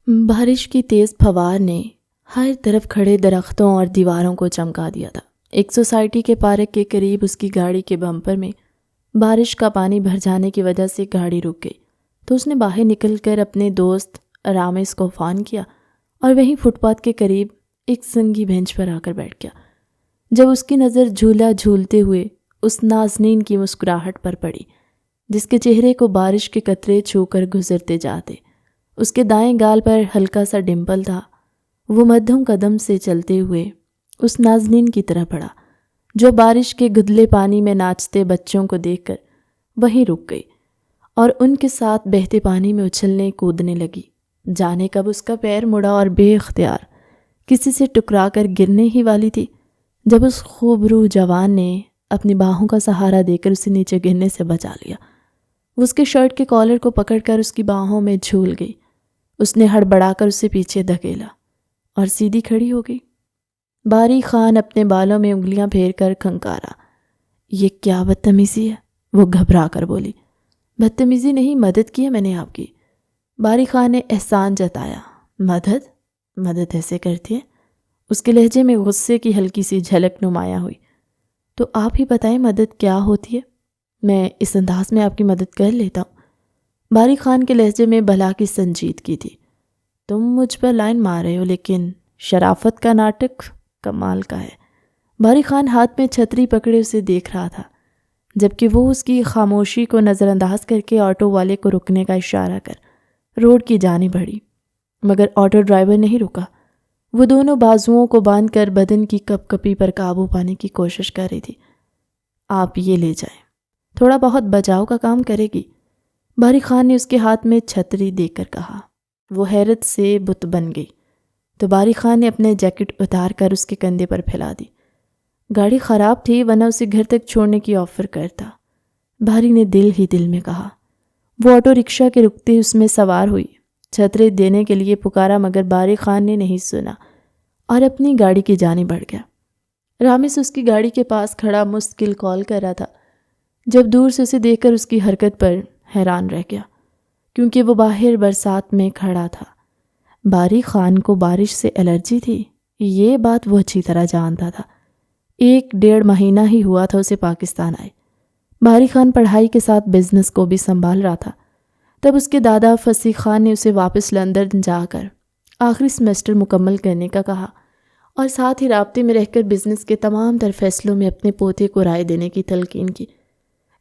بارش کی تیز پھوار نے ہر طرف کھڑے درختوں اور دیواروں کو چمکا دیا تھا۔ ایک سوسائٹی کے پارک کے قریب اس کی گاڑی کے بمپر میں بارش کا پانی بھر جانے کی وجہ سے گاڑی رک گئی، تو اس نے باہر نکل کر اپنے دوست رامس کو فون کیا اور وہیں فٹ پاتھ کے قریب ایک سنگی بینچ پر آ کر بیٹھ گیا۔ جب اس کی نظر جھولا جھولتے ہوئے اس نازنین کی مسکراہٹ پر پڑی جس کے چہرے کو بارش کے قطرے چھو کر گزرتے جاتے، اس کے دائیں گال پر ہلکا سا ڈمپل تھا۔ وہ مدھم قدم سے چلتے ہوئے اس نازنین کی طرف بڑھا جو بارش کے گدلے پانی میں ناچتے بچوں کو دیکھ کر وہیں رک گئی اور ان کے ساتھ بہتے پانی میں اچھلنے کودنے لگی۔ جانے کب اس کا پیر مڑا اور بے اختیار کسی سے ٹکرا کر گرنے ہی والی تھی جب اس خوبرو جوان نے اپنی باہوں کا سہارا دے کر اسے نیچے گرنے سے بچا لیا۔ وہ اس کے شرٹ کے کالر کو پکڑ کر اس کی باہوں میں جھول گئی۔ اس نے ہڑبڑا کر اسے پیچھے دھکیلا اور سیدھی کھڑی ہو گئی۔ باری خان اپنے بالوں میں انگلیاں پھیر کر کھنکارا۔ یہ کیا بدتمیزی ہے؟ وہ گھبرا کر بولی۔ بدتمیزی نہیں، مدد کی ہے میں نے آپ کی۔ باری خان نے احسان جتایا۔ مدد ایسے کرتی ہے؟ اس کے لہجے میں غصے کی ہلکی سی جھلک نمایاں ہوئی۔ تو آپ ہی بتائیں مدد کیا ہوتی ہے؟ میں اس انداز میں آپ کی مدد کر لیتا ہوں۔ باری خان کے لہجے میں بھلا کی سنجیدگی تھی۔ تم مجھ پر لائن مار رہے ہو لیکن شرافت کا ناٹک کمال کا ہے۔ باری خان ہاتھ میں چھتری پکڑے اسے دیکھ رہا تھا جبکہ وہ اس کی خاموشی کو نظر انداز کر کے آٹو والے کو رکنے کا اشارہ کر روڈ کی جانب بڑھی، مگر آٹو ڈرائیور نہیں رکا۔ وہ دونوں بازوؤں کو باندھ کر بدن کی کپ کپی پر قابو پانے کی کوشش کر رہی تھی۔ آپ یہ لے جائیں، تھوڑا بہت بچاؤ کا کام کرے گی، باری خان نے اس کے ہاتھ میں چھتری دے کر کہا۔ وہ حیرت سے بت بن گئی تو باری خان نے اپنے جیکٹ اتار کر اس کے کندھے پر پھیلا دی۔ گاڑی خراب تھی ورنہ اسے گھر تک چھوڑنے کی آفر کرتا، باری نے دل ہی دل میں کہا۔ وہ آٹو رکشہ کے رکتے اس میں سوار ہوئی، چھتری دینے کے لیے پکارا مگر باری خان نے نہیں سنا اور اپنی گاڑی کی جانب بڑھ گیا۔ رامس اس کی گاڑی کے پاس کھڑا مستقل کال کر رہا تھا جب دور سے اسے دیکھ کر اس کی حرکت پر حیران رہ گیا کیونکہ وہ باہر برسات میں کھڑا تھا۔ باری خان کو بارش سے الرجی تھی، یہ بات وہ اچھی طرح جانتا تھا۔ 1.5 مہینہ ہی ہوا تھا اسے پاکستان آئے۔ باری خان پڑھائی کے ساتھ بزنس کو بھی سنبھال رہا تھا۔ تب اس کے دادا فصیح خان نے اسے واپس لندن جا کر آخری سیمسٹر مکمل کرنے کا کہا اور ساتھ ہی رابطے میں رہ کر بزنس کے تمام تر فیصلوں میں اپنے پوتے کو رائے دینے کی تلقین کی،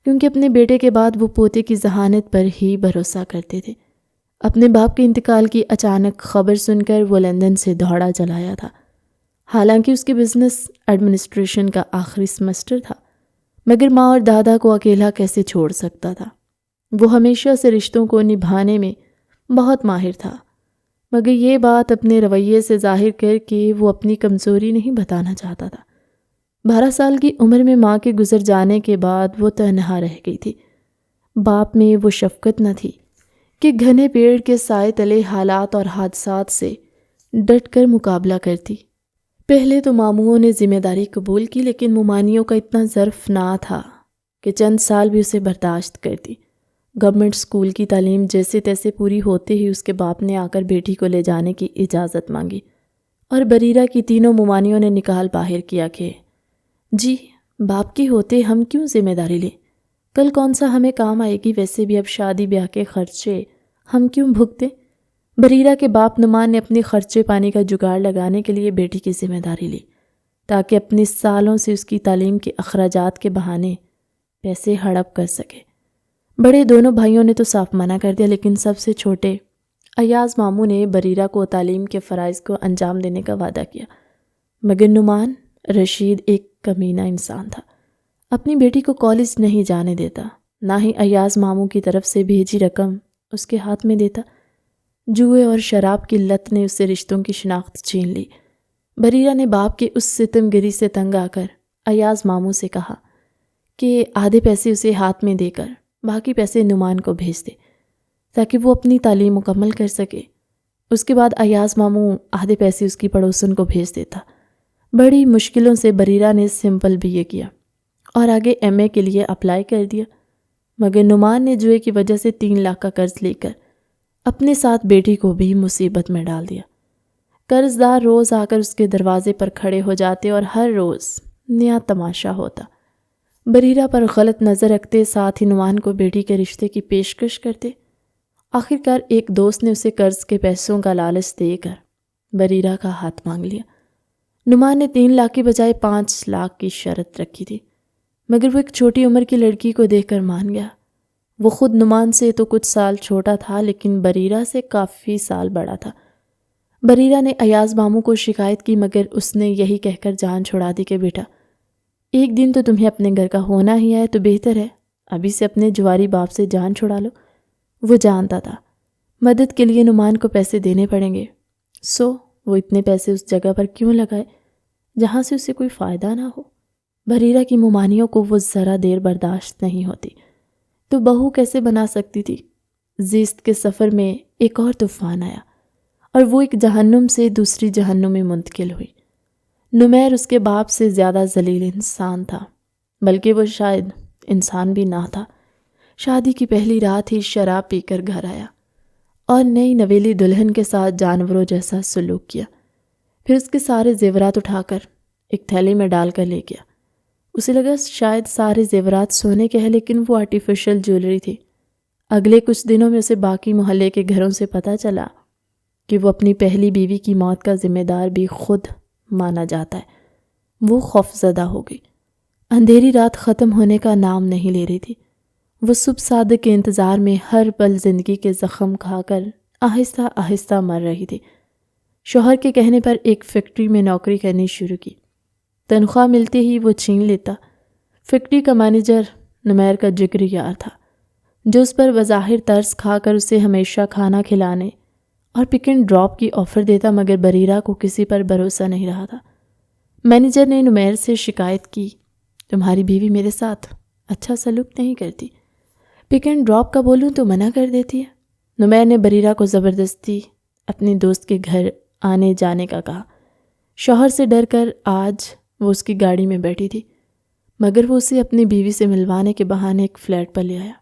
کیونکہ اپنے بیٹے کے بعد وہ پوتے کی ذہانت پر ہی بھروسہ کرتے تھے۔ اپنے باپ کے انتقال کی اچانک خبر سن کر وہ لندن سے دوڑا چلا آیا تھا۔ حالانکہ اس کے بزنس ایڈمنسٹریشن کا آخری سیمسٹر تھا، مگر ماں اور دادا کو اکیلا کیسے چھوڑ سکتا تھا؟ وہ ہمیشہ سے رشتوں کو نبھانے میں بہت ماہر تھا، مگر یہ بات اپنے رویے سے ظاہر کر کے وہ اپنی کمزوری نہیں بتانا چاہتا تھا۔ 12 سال کی عمر میں ماں کے گزر جانے کے بعد وہ تنہا رہ گئی تھی۔ باپ میں وہ شفقت نہ تھی کہ گھنے پیڑ کے سائے تلے حالات اور حادثات سے ڈٹ کر مقابلہ کرتی۔ پہلے تو ماموؤں نے ذمہ داری قبول کی لیکن ممانیوں کا اتنا ظرف نہ تھا کہ چند سال بھی اسے برداشت کرتی۔ گورنمنٹ اسکول کی تعلیم جیسے تیسے پوری ہوتے ہی اس کے باپ نے آ کر بیٹی کو لے جانے کی اجازت مانگی اور بریرہ کی تینوں ممانیوں نے نکال باہر کیا کہ جی باپ کی ہوتے ہم کیوں ذمہ داری لیں، کل کون سا ہمیں کام آئے گی، ویسے بھی اب شادی بیاہ کے خرچے ہم کیوں بھگتیں۔ بریرہ کے باپ نعمان نے اپنے خرچے پانی کا جگاڑ لگانے کے لیے بیٹی کی ذمہ داری لی تاکہ اپنی سالوں سے اس کی تعلیم کے اخراجات کے بہانے پیسے ہڑپ کر سکے۔ بڑے دونوں بھائیوں نے تو صاف منع کر دیا لیکن سب سے چھوٹے ایاز ماموں نے بریرہ کو تعلیم کے فرائض کو انجام دینے کا وعدہ کیا، مگر نعمان رشید ایک کمینہ انسان تھا، اپنی بیٹی کو کالج نہیں جانے دیتا، نہ ہی ایاز ماموں کی طرف سے بھیجی رقم اس کے ہاتھ میں دیتا۔ جوئے اور شراب کی لت نے اس سے رشتوں کی شناخت چھین لی۔ بریرہ نے باپ کے اس ستم گری سے تنگ آ کر ایاز ماموں سے کہا کہ آدھے پیسے اسے ہاتھ میں دے کر باقی پیسے نعمان کو بھیج دے تاکہ وہ اپنی تعلیم مکمل کر سکے۔ اس کے بعد ایاز ماموں آدھے پیسے اس کی پڑوسن کو بھیج دیتا۔ بڑی مشکلوں سے بریرہ نے سمپل بھی یہ کیا اور آگے MA کے لیے اپلائی کر دیا، مگر نعمان نے جوئے کی وجہ سے 3 لاکھ کا قرض لے کر اپنے ساتھ بیٹی کو بھی مصیبت میں ڈال دیا۔ قرض دار روز آ کر اس کے دروازے پر کھڑے ہو جاتے اور ہر روز نیا تماشا ہوتا۔ بریرہ پر غلط نظر رکھتے، ساتھ ہی نعمان کو بیٹی کے رشتے کی پیشکش کرتے۔ آخرکار ایک دوست نے اسے قرض کے پیسوں کا لالچ دے کر بریرہ کا ہاتھ مانگ لیا۔ نعمان نے 3 لاکھ کی بجائے 5 لاکھ کی شرط رکھی تھی، مگر وہ ایک چھوٹی عمر کی لڑکی کو دیکھ کر مان گیا۔ وہ خود نعمان سے تو کچھ سال چھوٹا تھا، لیکن بریرہ سے کافی سال بڑا تھا۔ بریرہ نے ایاز ماموں کو شکایت کی، مگر اس نے یہی کہہ کر جان چھڑا دی کہ بیٹا ایک دن تو تمہیں اپنے گھر کا ہونا ہی ہے، تو بہتر ہے ابھی سے اپنے جواری باپ سے جان چھڑا لو۔ وہ جانتا تھا مدد کے لیے نعمان کو پیسے دینے پڑیں گے، وہ اتنے پیسے اس جگہ پر کیوں لگائے جہاں سے اسے کوئی فائدہ نہ ہو۔ بریرہ کی ممانیوں کو وہ ذرا دیر برداشت نہیں ہوتی، تو بہو کیسے بنا سکتی تھی؟ زیست کے سفر میں ایک اور طوفان آیا اور وہ ایک جہنم سے دوسری جہنم میں منتقل ہوئی۔ نمیر اس کے باپ سے زیادہ ذلیل انسان تھا، بلکہ وہ شاید انسان بھی نہ تھا۔ شادی کی پہلی رات ہی شراب پی کر گھر آیا اور نئی نویلی دلہن کے ساتھ جانوروں جیسا سلوک کیا۔ پھر اس کے سارے زیورات اٹھا کر ایک تھیلی میں ڈال کر لے گیا۔ اسے لگا شاید سارے زیورات سونے کے ہیں، لیکن وہ آرٹیفیشل جیولری تھی۔ اگلے کچھ دنوں میں اسے باقی محلے کے گھروں سے پتہ چلا کہ وہ اپنی پہلی بیوی کی موت کا ذمہ دار بھی خود مانا جاتا ہے۔ وہ خوفزدہ ہو گئی۔ اندھیری رات ختم ہونے کا نام نہیں لے رہی تھی۔ وہ صبح صادق کے انتظار میں ہر پل زندگی کے زخم کھا کر آہستہ آہستہ مر رہی تھی۔ شوہر کے کہنے پر ایک فیکٹری میں نوکری کرنی شروع کی۔ تنخواہ ملتے ہی وہ چھین لیتا۔ فیکٹری کا مینیجر نمیر کا جگری یار تھا، جو اس پر بظاہر ترس کھا کر اسے ہمیشہ کھانا کھلانے اور پک اینڈ ڈراپ کی آفر دیتا، مگر بریرہ کو کسی پر بھروسہ نہیں رہا تھا۔ مینیجر نے نمیر سے شکایت کی، تمہاری بیوی میرے ساتھ اچھا سلوک نہیں کرتی، پک اینڈ ڈراپ کا بولوں تو منع کر دیتی ہے۔ نمیر نے بریرہ کو زبردستی اپنے دوست کے گھر آنے جانے کا کہا۔ شوہر سے ڈر کر آج وہ اس کی گاڑی میں بیٹھی تھی، مگر وہ اسے اپنی بیوی سے ملوانے کے بہانے ایک فلیٹ پر لے آیا۔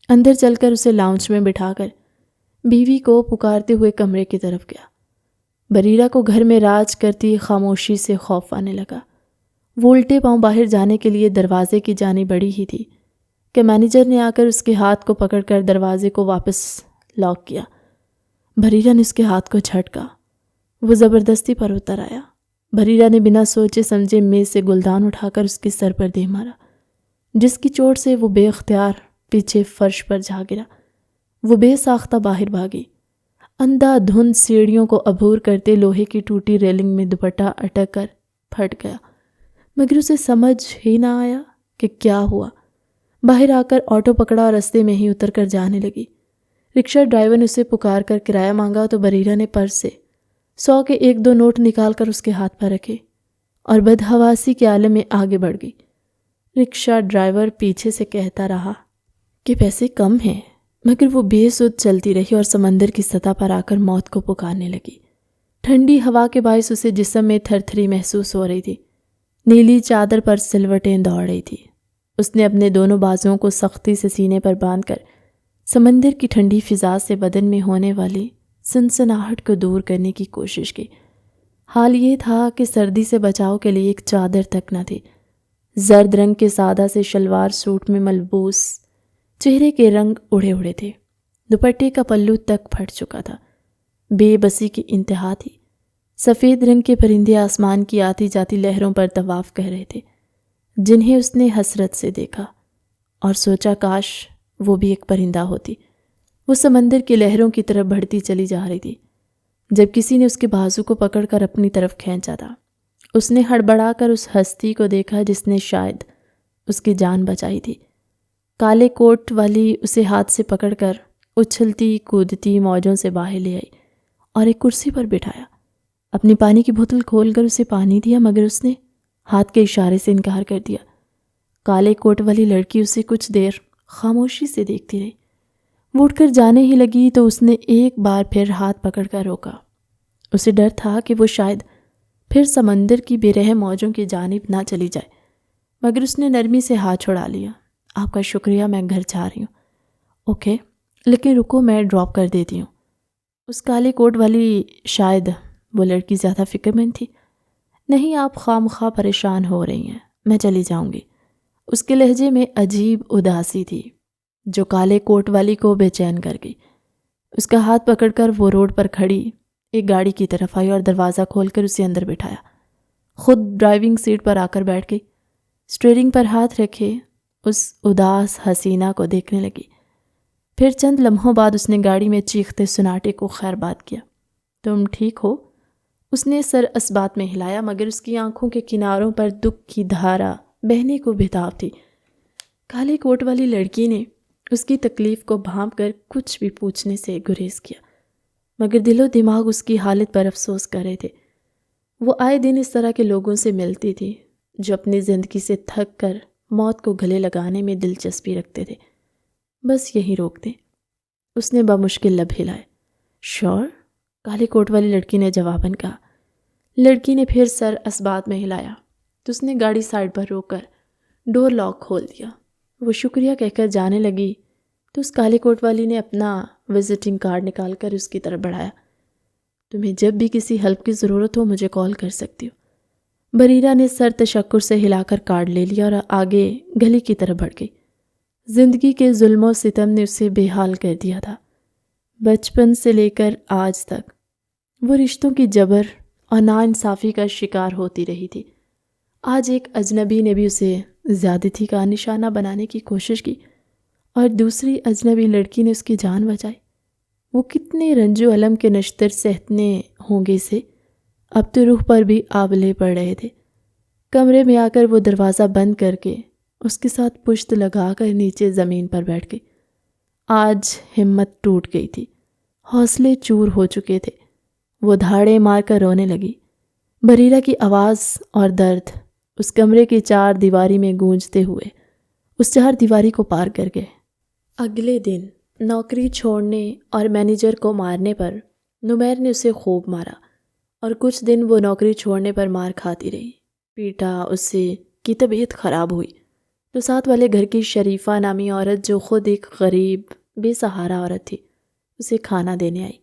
اندر چل کر اسے لاؤنج میں بٹھا کر بیوی کو پکارتے ہوئے کمرے کی طرف گیا۔ بریرہ کو گھر میں راج کرتی خاموشی سے خوف آنے لگا۔ وہ الٹے پاؤں باہر جانے کے لیے دروازے کی جانب بڑھی ہی تھی کہ مینیجر نے آ کر اس کے ہاتھ کو پکڑ کر دروازے کو واپس لاک کیا۔ بریرہ نے اس کے ہاتھ کو جھٹکا۔ وہ زبردستی پر اتر آیا۔ بریرہ نے بنا سوچے سمجھے میز سے گلدان اٹھا کر اس کے سر پر دے مارا، جس کی چوٹ سے وہ بے اختیار پیچھے فرش پر جا گرا۔ وہ بے ساختہ باہر بھاگی۔ اندھا دھند سیڑھیوں کو عبور کرتے لوہے کی ٹوٹی ریلنگ میں دوپٹہ اٹک کر پھٹ گیا، مگر اسے سمجھ ہی نہ آیا کہ کیا ہوا۔ باہر آ کر آٹو پکڑا اور رستے میں ہی اتر کر جانے لگی۔ رکشہ ڈرائیور نے اسے پکار کر کرایہ مانگا تو بریرہ نے پرس سے 100 کے 1-2 نوٹ نکال کر اس کے ہاتھ پر رکھے اور بدحواسی کے عالم میں آگے بڑھ گئی۔ رکشہ ڈرائیور پیچھے سے کہتا رہا کہ پیسے کم ہیں، مگر وہ بے سود چلتی رہی اور سمندر کی سطح پر آ کر موت کو پکارنے لگی۔ ٹھنڈی ہوا کے باعث اسے جسم میں تھر تھری محسوس ہو رہی تھی۔ نیلی چادر پر سلوٹیں دوڑ رہی تھی۔ اس نے اپنے دونوں بازوؤں کو سختی سے سینے پر باندھ کر سمندر کی ٹھنڈی فضا سے بدن میں ہونے والی سنسناہٹ کو دور کرنے کی کوشش کی۔ حال یہ تھا کہ سردی سے بچاؤ کے لیے ایک چادر تک نہ تھی۔ زرد رنگ کے سادہ سے شلوار سوٹ میں ملبوس چہرے کے رنگ اڑے اڑے تھے۔ دوپٹے کا پلو تک پھٹ چکا تھا۔ بے بسی کی انتہا تھی۔ سفید رنگ کے پرندے آسمان کی آتی جاتی لہروں پر طواف کر رہے تھے، جنہیں اس نے حسرت سے دیکھا اور سوچا کاش وہ بھی ایک پرندہ ہوتی۔ وہ سمندر کی لہروں کی طرف بڑھتی چلی جا رہی تھی جب کسی نے اس کے بازو کو پکڑ کر اپنی طرف کھینچا تھا۔ اس نے ہڑبڑا کر اس ہستی کو دیکھا جس نے شاید اس کی جان بچائی تھی۔ کالے کوٹ والی اسے ہاتھ سے پکڑ کر اچھلتی کودتی موجوں سے باہر لے آئی اور ایک کرسی پر بٹھایا۔ اپنی پانی کی بوتل کھول کر اسے پانی دیا، مگر اس نے ہاتھ کے اشارے سے انکار کر دیا۔ کالے کوٹ والی لڑکی اسے کچھ دیر خاموشی سے دیکھتی رہی۔ وہ اٹھ کر جانے ہی لگی تو اس نے ایک بار پھر ہاتھ پکڑ کر روکا۔ اسے ڈر تھا کہ وہ شاید پھر سمندر کی بے رحم موجوں کی جانب نہ چلی جائے، مگر اس نے نرمی سے ہاتھ چھڑا لیا۔ آپ کا شکریہ، میں گھر جا رہی ہوں۔ اوکے، لیکن رکو میں ڈراپ کر دیتی ہوں۔ اس کالے کوٹ والی، شاید وہ لڑکی زیادہ فکر مند تھی۔ نہیں، آپ خواہ پریشان ہو رہی ہیں، میں چلی جاؤں گی۔ اس کے لہجے میں عجیب اداسی تھی جو کالے کوٹ والی کو بے چین کر گئی۔ اس کا ہاتھ پکڑ کر وہ روڈ پر کھڑی ایک گاڑی کی طرف آئی اور دروازہ کھول کر اسے اندر بٹھایا۔ خود ڈرائیونگ سیٹ پر آ کر بیٹھ گئی۔ اسٹیئرنگ پر ہاتھ رکھے اس اداس حسینہ کو دیکھنے لگی۔ پھر چند لمحوں بعد اس نے گاڑی میں چیختے سناٹے کو خیر بات کیا۔ تم ٹھیک ہو؟ اس نے سر اسبات میں ہلایا، مگر اس کی آنکھوں کے کناروں پر دکھ کی دھارا بہنے کو بھتاب تھی۔ کالے کوٹ والی لڑکی نے اس کی تکلیف کو بھانپ کر کچھ بھی پوچھنے سے گریز کیا، مگر دل و دماغ اس کی حالت پر افسوس کر رہے تھے۔ وہ آئے دن اس طرح کے لوگوں سے ملتی تھی جو اپنی زندگی سے تھک کر موت کو گلے لگانے میں دلچسپی رکھتے تھے۔ بس یہی روک دیں، اس نے بمشکل لب ہلائے۔ شور؟ کالے کوٹ والی لڑکی نے جواباً کہا۔ لڑکی نے پھر سر اسبات میں ہلایا تو اس نے گاڑی سائڈ پر روک کر ڈور لاک کھول دیا۔ وہ شکریہ کہہ کر جانے لگی تو اس کالے کوٹ والی نے اپنا وزٹنگ کارڈ نکال کر اس کی طرف بڑھایا۔ تمہیں جب بھی کسی ہیلپ کی ضرورت ہو مجھے کال کر سکتی ہو۔ بریرہ نے سر تشکر سے ہلا کر کارڈ لے لیا اور آگے گلی کی طرف بڑھ گئی۔ زندگی کے ظلم و ستم نے اسے بے حال کر دیا تھا۔ بچپن سے لے کر آج تک وہ رشتوں کی جبر اور ناانصافی کا شکار ہوتی رہی تھی۔ آج ایک اجنبی نے بھی اسے زیادتی کا نشانہ بنانے کی کوشش کی اور دوسری اجنبی لڑکی نے اس کی جان بچائی۔ وہ کتنے رنج و الم کے نشتر سہنے ہوں گے اسے، اب تو روح پر بھی آبلے پڑ رہے تھے۔ کمرے میں آ کر وہ دروازہ بند کر کے اس کے ساتھ پشت لگا کر نیچے زمین پر بیٹھ گئی۔ آج ہمت ٹوٹ گئی تھی، حوصلے چور ہو چکے تھے۔ وہ دھاڑے مار کر رونے لگی۔ بریرہ کی آواز اور درد اس کمرے کی چار دیواری میں گونجتے ہوئے اس چار دیواری کو پار کر گئے۔ اگلے دن نوکری چھوڑنے اور مینیجر کو مارنے پر نمیر نے اسے خوب مارا اور کچھ دن وہ نوکری چھوڑنے پر مار کھاتی رہی۔ پیٹا اس سے کی طبیعت خراب ہوئی تو ساتھ والے گھر کی شریفہ نامی عورت جو خود ایک غریب بے سہارا عورت تھی اسے کھانا دینے آئی،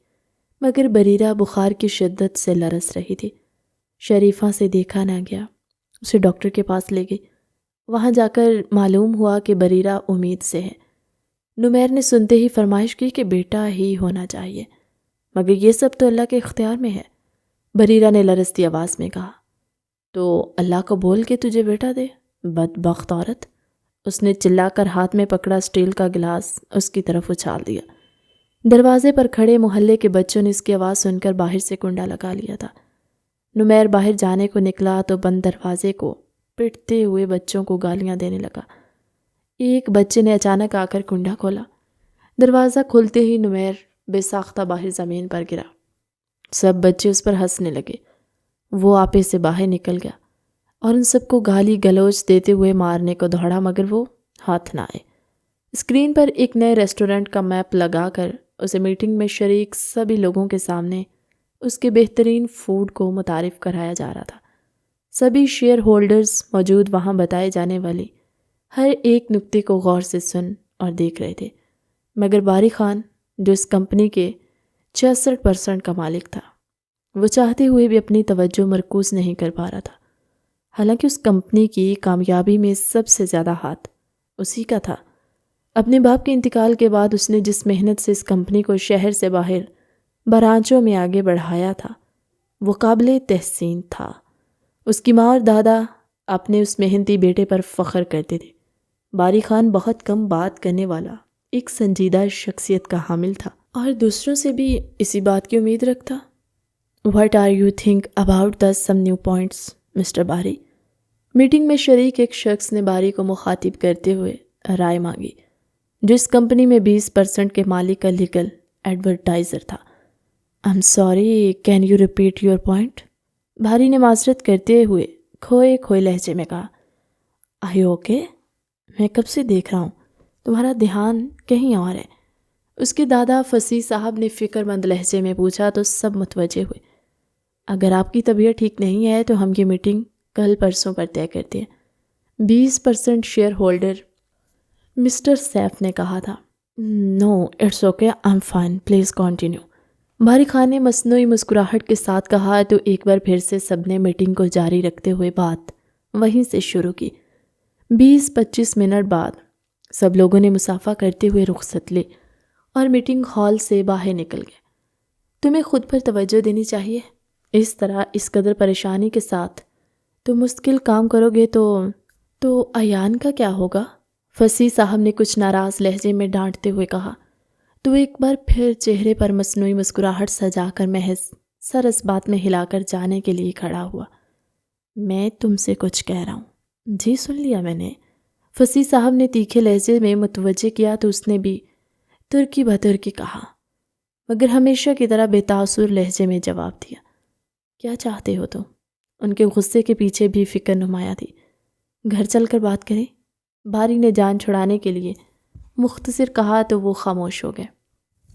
مگر بریرہ بخار کی شدت سے لرز رہی تھی۔ شریفہ سے دیکھا نہ گیا، اسے ڈاکٹر کے پاس لے گئی۔ وہاں جا کر معلوم ہوا کہ بریرہ امید سے ہے۔ نمیر نے سنتے ہی فرمائش کی کہ بیٹا ہی ہونا چاہیے، مگر یہ سب تو اللہ کے اختیار میں ہے۔ بریرہ نے لرزتی آواز میں کہا، تو اللہ کو بول کے تجھے بیٹا دے، بدبخت عورت۔ اس نے چلا کر ہاتھ میں پکڑا اسٹیل کا گلاس اس کی طرف اچھال دیا۔ دروازے پر کھڑے محلے کے بچوں نے اس کی آواز سن کر باہر سے کنڈا لگا لیا تھا۔ نمیر باہر جانے کو نکلا تو بند دروازے کو پٹتے ہوئے بچوں کو گالیاں دینے لگا۔ ایک بچے نے اچانک آ کر کنڈا کھولا۔ دروازہ کھلتے ہی نمیر بے ساختہ باہر زمین پر گرا۔ سب بچے اس پر ہنسنے لگے۔ وہ آپے سے باہر نکل گیا اور ان سب کو گالی گلوچ دیتے ہوئے مارنے کو دوڑا، مگر وہ ہاتھ نہ آئے۔ اسکرین پر ایک نئے ریسٹورنٹ کا میپ لگا کر اسے میٹنگ میں شریک سبھی لوگوں کے سامنے اس کے بہترین فوڈ کو متعارف کرایا جا رہا تھا۔ سبھی شیئر ہولڈرز موجود وہاں بتائے جانے والی ہر ایک نکتے کو غور سے سن اور دیکھ رہے تھے، مگر باری خان جو اس کمپنی کے 66% کا مالک تھا، وہ چاہتے ہوئے بھی اپنی توجہ مرکوز نہیں کر پا رہا تھا، حالانکہ اس کمپنی کی کامیابی میں سب سے زیادہ ہاتھ اسی کا تھا۔ اپنے باپ کے انتقال کے بعد اس نے جس محنت سے اس کمپنی کو شہر سے باہر برانچوں میں آگے بڑھایا تھا وہ قابل تحسین تھا۔ اس کی ماں اور دادا اپنے اس محنتی بیٹے پر فخر کرتے تھے۔ باری خان بہت کم بات کرنے والا ایک سنجیدہ شخصیت کا حامل تھا اور دوسروں سے بھی اسی بات کی امید رکھتا۔ What are you think about the some new points, Mr. باری؟ میٹنگ میں شریک ایک شخص نے باری کو مخاطب کرتے ہوئے رائے مانگی، جو اس کمپنی میں 20% کے مالک کا لیگل ایڈورٹائزر تھا۔ I'm sorry, can you repeat your point؟ باری نے معذرت کرتے ہوئے کھوئے لہجے میں کہا، Are you okay؟ میں کب سے دیکھ رہا ہوں تمہارا دھیان کہیں اور ہے۔ اس کے دادا فصیح صاحب نے فکر مند لہجے میں پوچھا تو سب متوجہ ہوئے۔ اگر آپ کی طبیعت ٹھیک نہیں ہے تو ہم یہ میٹنگ کل پرسوں پر طے کرتے ہیں، 20% شیئر ہولڈر مسٹر سیف نے کہا تھا۔ No it's okay, I am fine, please continue. Bari Khan نے مصنوعی مسکراہٹ کے ساتھ کہا تو ایک بار پھر سے سب نے میٹنگ کو جاری رکھتے ہوئے بات وہیں سے شروع کی۔ 20-25 منٹ بعد سب لوگوں نے مصافحہ کرتے ہوئے رخصت لی اور میٹنگ ہال سے باہر نکل گئے۔ تمہیں خود پر توجہ دینی چاہیے، اس طرح اس قدر پریشانی کے ساتھ تم مستقل کام کرو گے تو ایان کا کیا ہوگا؟ فصیح صاحب نے کچھ ناراض لہجے میں ڈانٹتے ہوئے کہا تو ایک بار پھر چہرے پر مصنوعی مسکراہٹ سجا کر محض سر اس بات میں ہلا کر جانے کے لیے کھڑا ہوا۔ میں تم سے کچھ کہہ رہا ہوں۔ جی سن لیا میں نے، فصیح صاحب نے تیکھے لہجے میں متوجہ کیا تو اس نے بھی ترکی بترکی کہا، مگر ہمیشہ کی طرح بے تاثر لہجے میں جواب دیا۔ کیا چاہتے ہو تم؟ ان کے غصے کے پیچھے بھی فکر نمایاں تھی۔ گھر چل کر بات کریں؟ باری نے جان چھڑانے کے لیے مختصر کہا تو وہ خاموش ہو گئے۔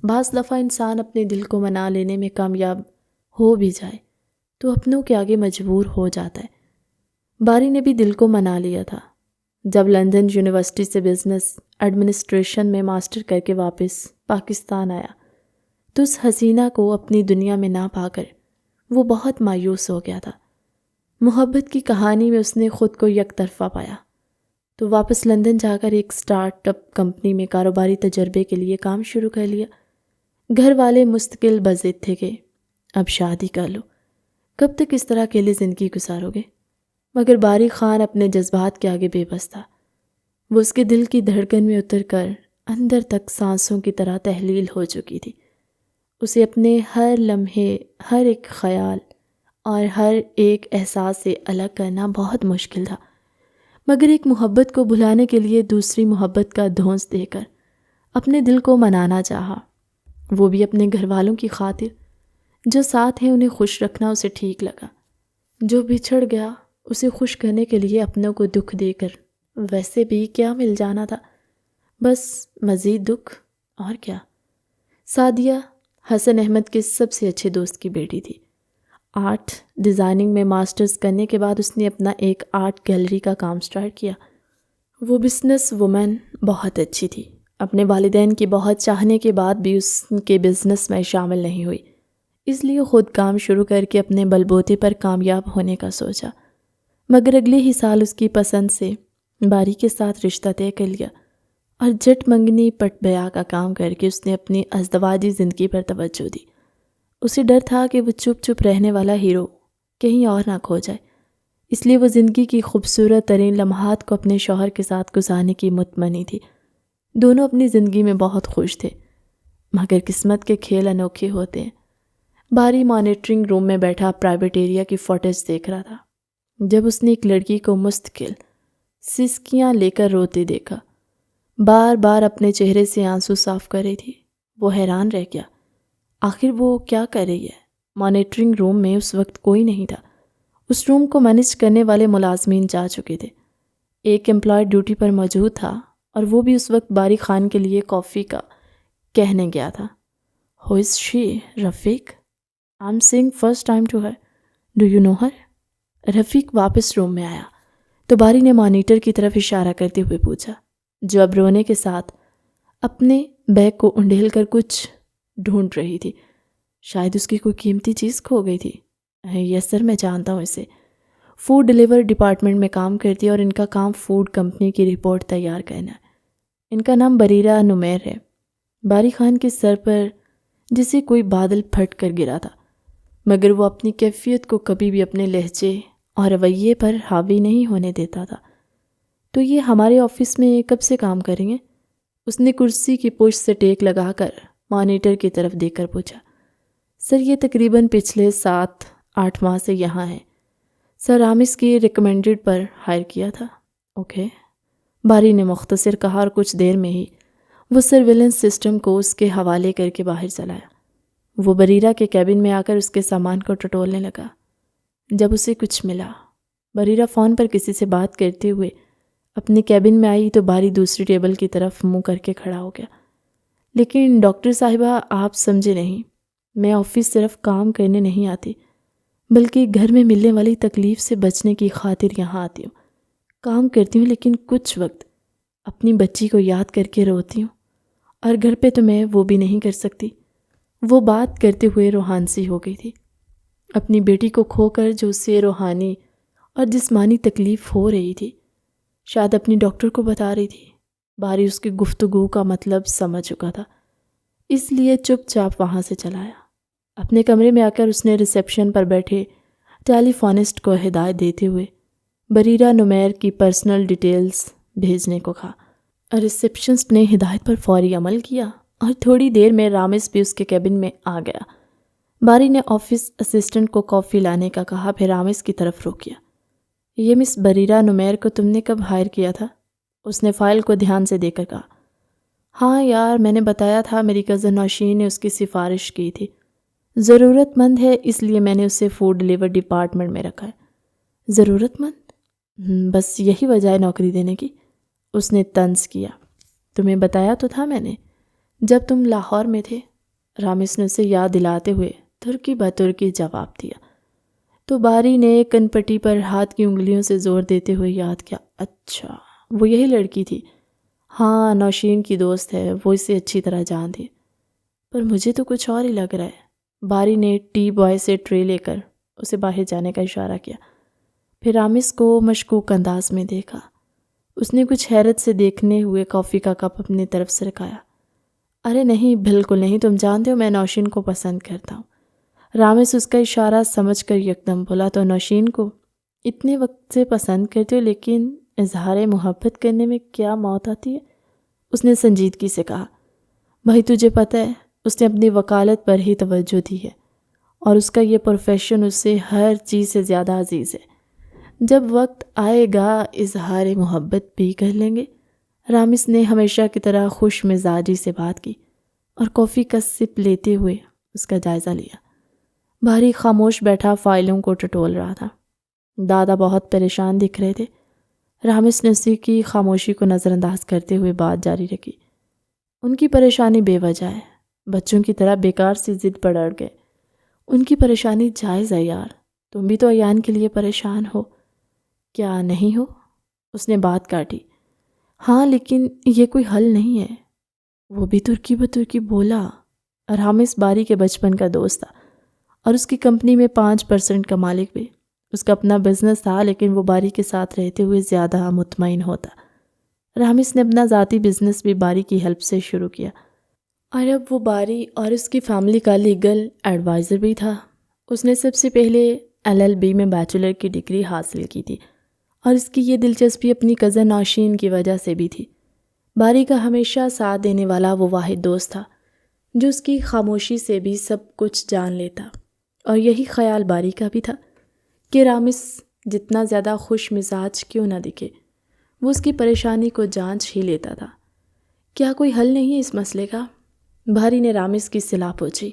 بعض دفعہ انسان اپنے دل کو منا لینے میں کامیاب ہو بھی جائے تو اپنوں کے آگے مجبور ہو جاتا ہے۔ باری نے بھی دل کو منا لیا تھا۔ جب لندن یونیورسٹی سے بزنس ایڈمنسٹریشن میں ماسٹر کر کے واپس پاکستان آیا تو اس حسینہ کو اپنی دنیا میں نہ پا کر وہ بہت مایوس ہو گیا تھا۔ محبت کی کہانی میں اس نے خود کو یک طرفہ پایا تو واپس لندن جا کر ایک سٹارٹ اپ کمپنی میں کاروباری تجربے کے لیے کام شروع کر لیا۔ گھر والے مستقل بضد تھے کہ اب شادی کر لو، کب تک اس طرح اکیلے زندگی گزارو گے؟ مگر باری خان اپنے جذبات کے آگے بے بس تھا۔ وہ اس کے دل کی دھڑکن میں اتر کر اندر تک سانسوں کی طرح تحلیل ہو چکی تھی۔ اسے اپنے ہر لمحے، ہر ایک خیال اور ہر ایک احساس سے الگ کرنا بہت مشکل تھا، مگر ایک محبت کو بھلانے کے لیے دوسری محبت کا دھونس دے کر اپنے دل کو منانا چاہا، وہ بھی اپنے گھر والوں کی خاطر۔ جو ساتھ ہیں انہیں خوش رکھنا اسے ٹھیک لگا، جو بچھڑ گیا اسے خوش کرنے کے لیے اپنوں کو دکھ دے کر ویسے بھی کیا مل جانا تھا، بس مزید دکھ اور کیا۔ سعدیہ حسن احمد کے سب سے اچھے دوست کی بیٹی تھی۔ آرٹ ڈیزائننگ میں ماسٹرز کرنے کے بعد اس نے اپنا ایک آرٹ گیلری کا کام سٹارٹ کیا۔ وہ بزنس وومن بہت اچھی تھی، اپنے والدین کی بہت چاہنے کے بعد بھی اس کے بزنس میں شامل نہیں ہوئی، اس لیے خود کام شروع کر کے اپنے بل بوتے پر کامیاب ہونے کا سوچا۔ مگر اگلے ہی سال اس کی پسند سے باری کے ساتھ رشتہ طے کر لیا اور جٹ منگنی پٹ بیاہ کا کام کر کے اس نے اپنی ازدواجی زندگی پر توجہ دی۔ اسے ڈر تھا کہ وہ چپ چپ رہنے والا ہیرو کہیں اور نہ کھو جائے، اس لیے وہ زندگی کی خوبصورت ترین لمحات کو اپنے شوہر کے ساتھ گزارنے کی مطمئن تھی۔ دونوں اپنی زندگی میں بہت خوش تھے، مگر قسمت کے کھیل انوکھے ہوتے ہیں۔ باری مانیٹرنگ روم میں بیٹھا پرائیویٹ ایریا کی فوٹیج دیکھ رہا تھا جب اس نے ایک لڑکی کو مستقل سسکیاں لے کر روتے دیکھا، بار بار اپنے چہرے سے آنسو صاف کر رہی تھی۔ وہ حیران رہ گیا، آخر وہ کیا کر رہی ہے؟ مانیٹرنگ روم میں اس وقت کوئی نہیں تھا، اس روم کو مینیج کرنے والے ملازمین جا چکے تھے۔ ایک امپلائی ڈیوٹی پر موجود تھا اور وہ بھی اس وقت باری خان کے لیے کافی کا کہنے گیا تھا۔ Who is she? Rafiq? I am seeing first time to her, do you know her? Rafiq واپس روم میں آیا تو باری نے مانیٹر کی طرف اشارہ کرتے ہوئے پوچھا، جو اب رونے کے ساتھ اپنے بیگ کو انڈیل کر کچھ ڈھونڈ رہی تھی۔ شاید اس کی کوئی قیمتی چیز کھو گئی تھی۔ یس سر، میں جانتا ہوں اسے، فوڈ ڈیلیور ڈپارٹمنٹ میں کام کرتی ہے اور ان کا کام فوڈ کمپنی کی رپورٹ تیار کرنا ہے۔ ان کا نام بریرہ نمیر ہے۔ باری خان کے سر پر جسے کوئی بادل پھٹ کر گرا تھا، مگر وہ اپنی کیفیت کو کبھی بھی اپنے لہجے اور رویے پر حاوی نہیں ہونے دیتا تھا۔ تو یہ ہمارے آفس میں کب سے کام کریں گے؟ اس نے کرسی کی پشت سے ٹیک لگا کر مانیٹر کی طرف دیکھ کر پوچھا۔ سر یہ تقریباً پچھلے 7-8 ماہ سے یہاں ہے۔ سر رامس کی ریکمینڈڈ پر ہائر کیا تھا۔ اوکے، باری نے مختصر کہا اور کچھ دیر میں ہی وہ سرویلنس سسٹم کو اس کے حوالے کر کے باہر چلایا۔ وہ بریرہ کے کیبن میں آ کر اس کے سامان کو ٹٹولنے لگا۔ جب اسے کچھ ملا، بریرہ فون پر کسی سے بات کرتے ہوئے اپنے کیبن میں آئی تو باری دوسری ٹیبل کی طرف منہ کر کے کھڑا ہو گیا۔ لیکن ڈاکٹر صاحبہ، آپ سمجھے نہیں، میں آفس صرف کام کرنے نہیں آتی، بلکہ گھر میں ملنے والی تکلیف سے بچنے کی خاطر یہاں آتی ہوں۔ کام کرتی ہوں لیکن کچھ وقت اپنی بچی کو یاد کر کے روتی ہوں اور گھر پہ تو میں وہ بھی نہیں کر سکتی۔ وہ بات کرتے ہوئے روحان سی ہو گئی تھی۔ اپنی بیٹی کو کھو کر جو اسے روحانی اور جسمانی تکلیف ہو رہی تھی، شاید اپنی ڈاکٹر کو بتا رہی تھی۔ باری اس کی گفتگو کا مطلب سمجھ چکا تھا، اس لیے چپ چاپ وہاں سے چلا آیا۔ اپنے کمرے میں آ کر اس نے ریسیپشن پر بیٹھے ٹیلی فونسٹ کو ہدایت دیتے ہوئے بریرہ نمیر کی پرسنل ڈیٹیلز بھیجنے کو کہا، اور ریسیپشنسٹ نے ہدایت پر فوری عمل کیا اور تھوڑی دیر میں رامس بھی اس کے کیبن میں آ گیا۔ باری نے آفس اسسٹنٹ کو کافی لانے کا کہا، پھر رامس کی طرف رخ کیا۔ یہ مس بریرہ نمیر کو تم نے کب ہائر کیا تھا؟ اس نے فائل کو دھیان سے دیکھ کر کہا۔ ہاں یار، میں نے بتایا تھا میری کزن نوشین نے اس کی سفارش کی تھی۔ ضرورت مند ہے، اس لیے میں نے اسے فوڈ ڈیلیور ڈپارٹمنٹ میں رکھا ہے۔ ضرورت مند؟ بس یہی وجہ ہے نوکری دینے کی، اس نے طنز کیا۔ تمہیں بتایا تو تھا میں نے جب تم لاہور میں تھے، رامس نے اسے یاد دلاتے ہوئے ترکی بترکی جواب دیا۔ تو باری نے کنپٹی پر ہاتھ کی انگلیوں سے زور دیتے ہوئے یاد کیا۔ اچھا، وہ یہی لڑکی تھی؟ ہاں، نوشین کی دوست ہے، وہ اسے اچھی طرح جانتی ہے، پر مجھے تو کچھ اور ہی لگ رہا ہے۔ باری نے ٹی بوائے سے ٹرے لے کر اسے باہر جانے کا اشارہ کیا، پھر رامس کو مشکوک انداز میں دیکھا۔ اس نے کچھ حیرت سے دیکھنے ہوئے کافی کا کپ اپنی طرف سرکایا۔ ارے نہیں، بالکل نہیں، تم جانتے ہو میں نوشین کو پسند کرتا ہوں۔ رامس اس کا اشارہ سمجھ کر یکدم بولا، تو نوشین کو اتنے وقت سے پسند کرتے ہو، لیکن اظہار محبت کرنے میں کیا موت آتی ہے؟ اس نے سنجیدگی سے کہا۔ بھائی تجھے پتہ ہے، اس نے اپنی وکالت پر ہی توجہ دی ہے، اور اس کا یہ پروفیشن اسے ہر چیز سے زیادہ عزیز ہے۔ جب وقت آئے گا اظہار محبت بھی کر لیں گے۔ رامس نے ہمیشہ کی طرح خوش مزاجی سے بات کی اور کافی کا سپ لیتے ہوئے اس کا جائزہ لیا۔ بھاری خاموش بیٹھا فائلوں کو ٹٹول رہا تھا۔ دادا بہت پریشان دکھ رہے تھے۔ رامس نے اسی کی خاموشی کو نظر انداز کرتے ہوئے بات جاری رکھی۔ ان کی پریشانی بے وجہ ہے، بچوں کی طرح بیکار سی ضد پر اڑ گئے۔ ان کی پریشانی جائز ہے یار، تم بھی تو ایان کے لیے پریشان ہو، کیا نہیں ہو؟ اس نے بات کاٹی۔ ہاں، لیکن یہ کوئی حل نہیں ہے۔ وہ بھی ترکی بترکی بولا۔ رامس باری کے بچپن کا دوست تھا اور اس کی کمپنی میں 5% کا مالک بھی۔ اس کا اپنا بزنس تھا، لیکن وہ باری کے ساتھ رہتے ہوئے زیادہ مطمئن ہوتا۔ رامس نے اپنا ذاتی بزنس بھی باری کی ہیلپ سے شروع کیا، اور اب وہ باری اور اس کی فیملی کا لیگل ایڈوائزر بھی تھا۔ اس نے سب سے پہلے LLB میں بیچلر کی ڈگری حاصل کی تھی، اور اس کی یہ دلچسپی اپنی کزن نوشین کی وجہ سے بھی تھی۔ باری کا ہمیشہ ساتھ دینے والا وہ واحد دوست تھا جو اس کی خاموشی سے بھی سب کچھ جان لیتا، اور یہی خیال باری کا بھی تھا کہ رامس جتنا زیادہ خوش مزاج کیوں نہ دکھے، وہ اس کی پریشانی کو جانچ ہی لیتا تھا۔ کیا کوئی حل نہیں ہے اس مسئلے کا؟ باری نے رامس کی صلاح پوچھی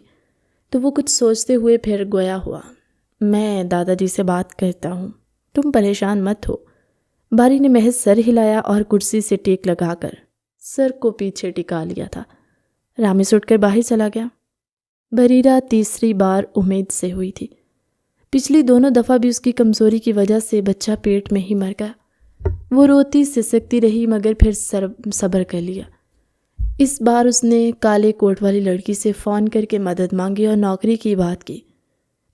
تو وہ کچھ سوچتے ہوئے پھر گویا ہوا۔ میں دادا جی سے بات کرتا ہوں، تم پریشان مت ہو۔ باری نے محض سر ہلایا اور کرسی سے ٹیک لگا کر سر کو پیچھے ٹکا لیا تھا۔ رامس اٹھ کر باہر چلا گیا۔ بریرہ تیسری بار امید سے ہوئی تھی۔ پچھلی دونوں دفعہ بھی اس کی کمزوری کی وجہ سے بچہ پیٹ میں ہی مر گیا۔ وہ روتی سسکتی رہی، مگر پھر صبر کر لیا۔ اس بار اس نے کالے کوٹ والی لڑکی سے فون کر کے مدد مانگی اور نوکری کی بات کی،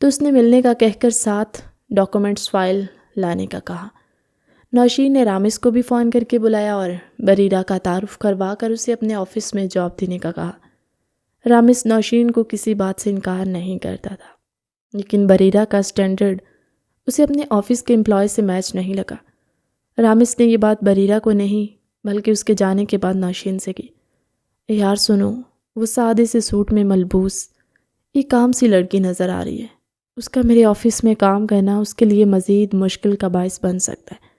تو اس نے ملنے کا کہہ کر ساتھ ڈاکومنٹس فائل لانے کا کہا۔ نوشین نے رامس کو بھی فون کر کے بلایا اور بریرہ کا تعارف کروا کر اسے اپنے آفس میں جاب دینے کا کہا۔ رامس نوشین کو کسی بات سے انکار نہیں کرتا تھا، لیکن بریرہ کا سٹینڈرڈ اسے اپنے آفس کے امپلائی سے میچ نہیں لگا۔ رامس نے یہ بات بریرہ کو نہیں بلکہ اس کے جانے کے بعد نوشین سے کی۔ یار سنو، وہ سادے سے سوٹ میں ملبوس ایک عام سی لڑکی نظر آ رہی ہے۔ اس کا میرے آفس میں کام کرنا اس کے لیے مزید مشکل کا باعث بن سکتا ہے۔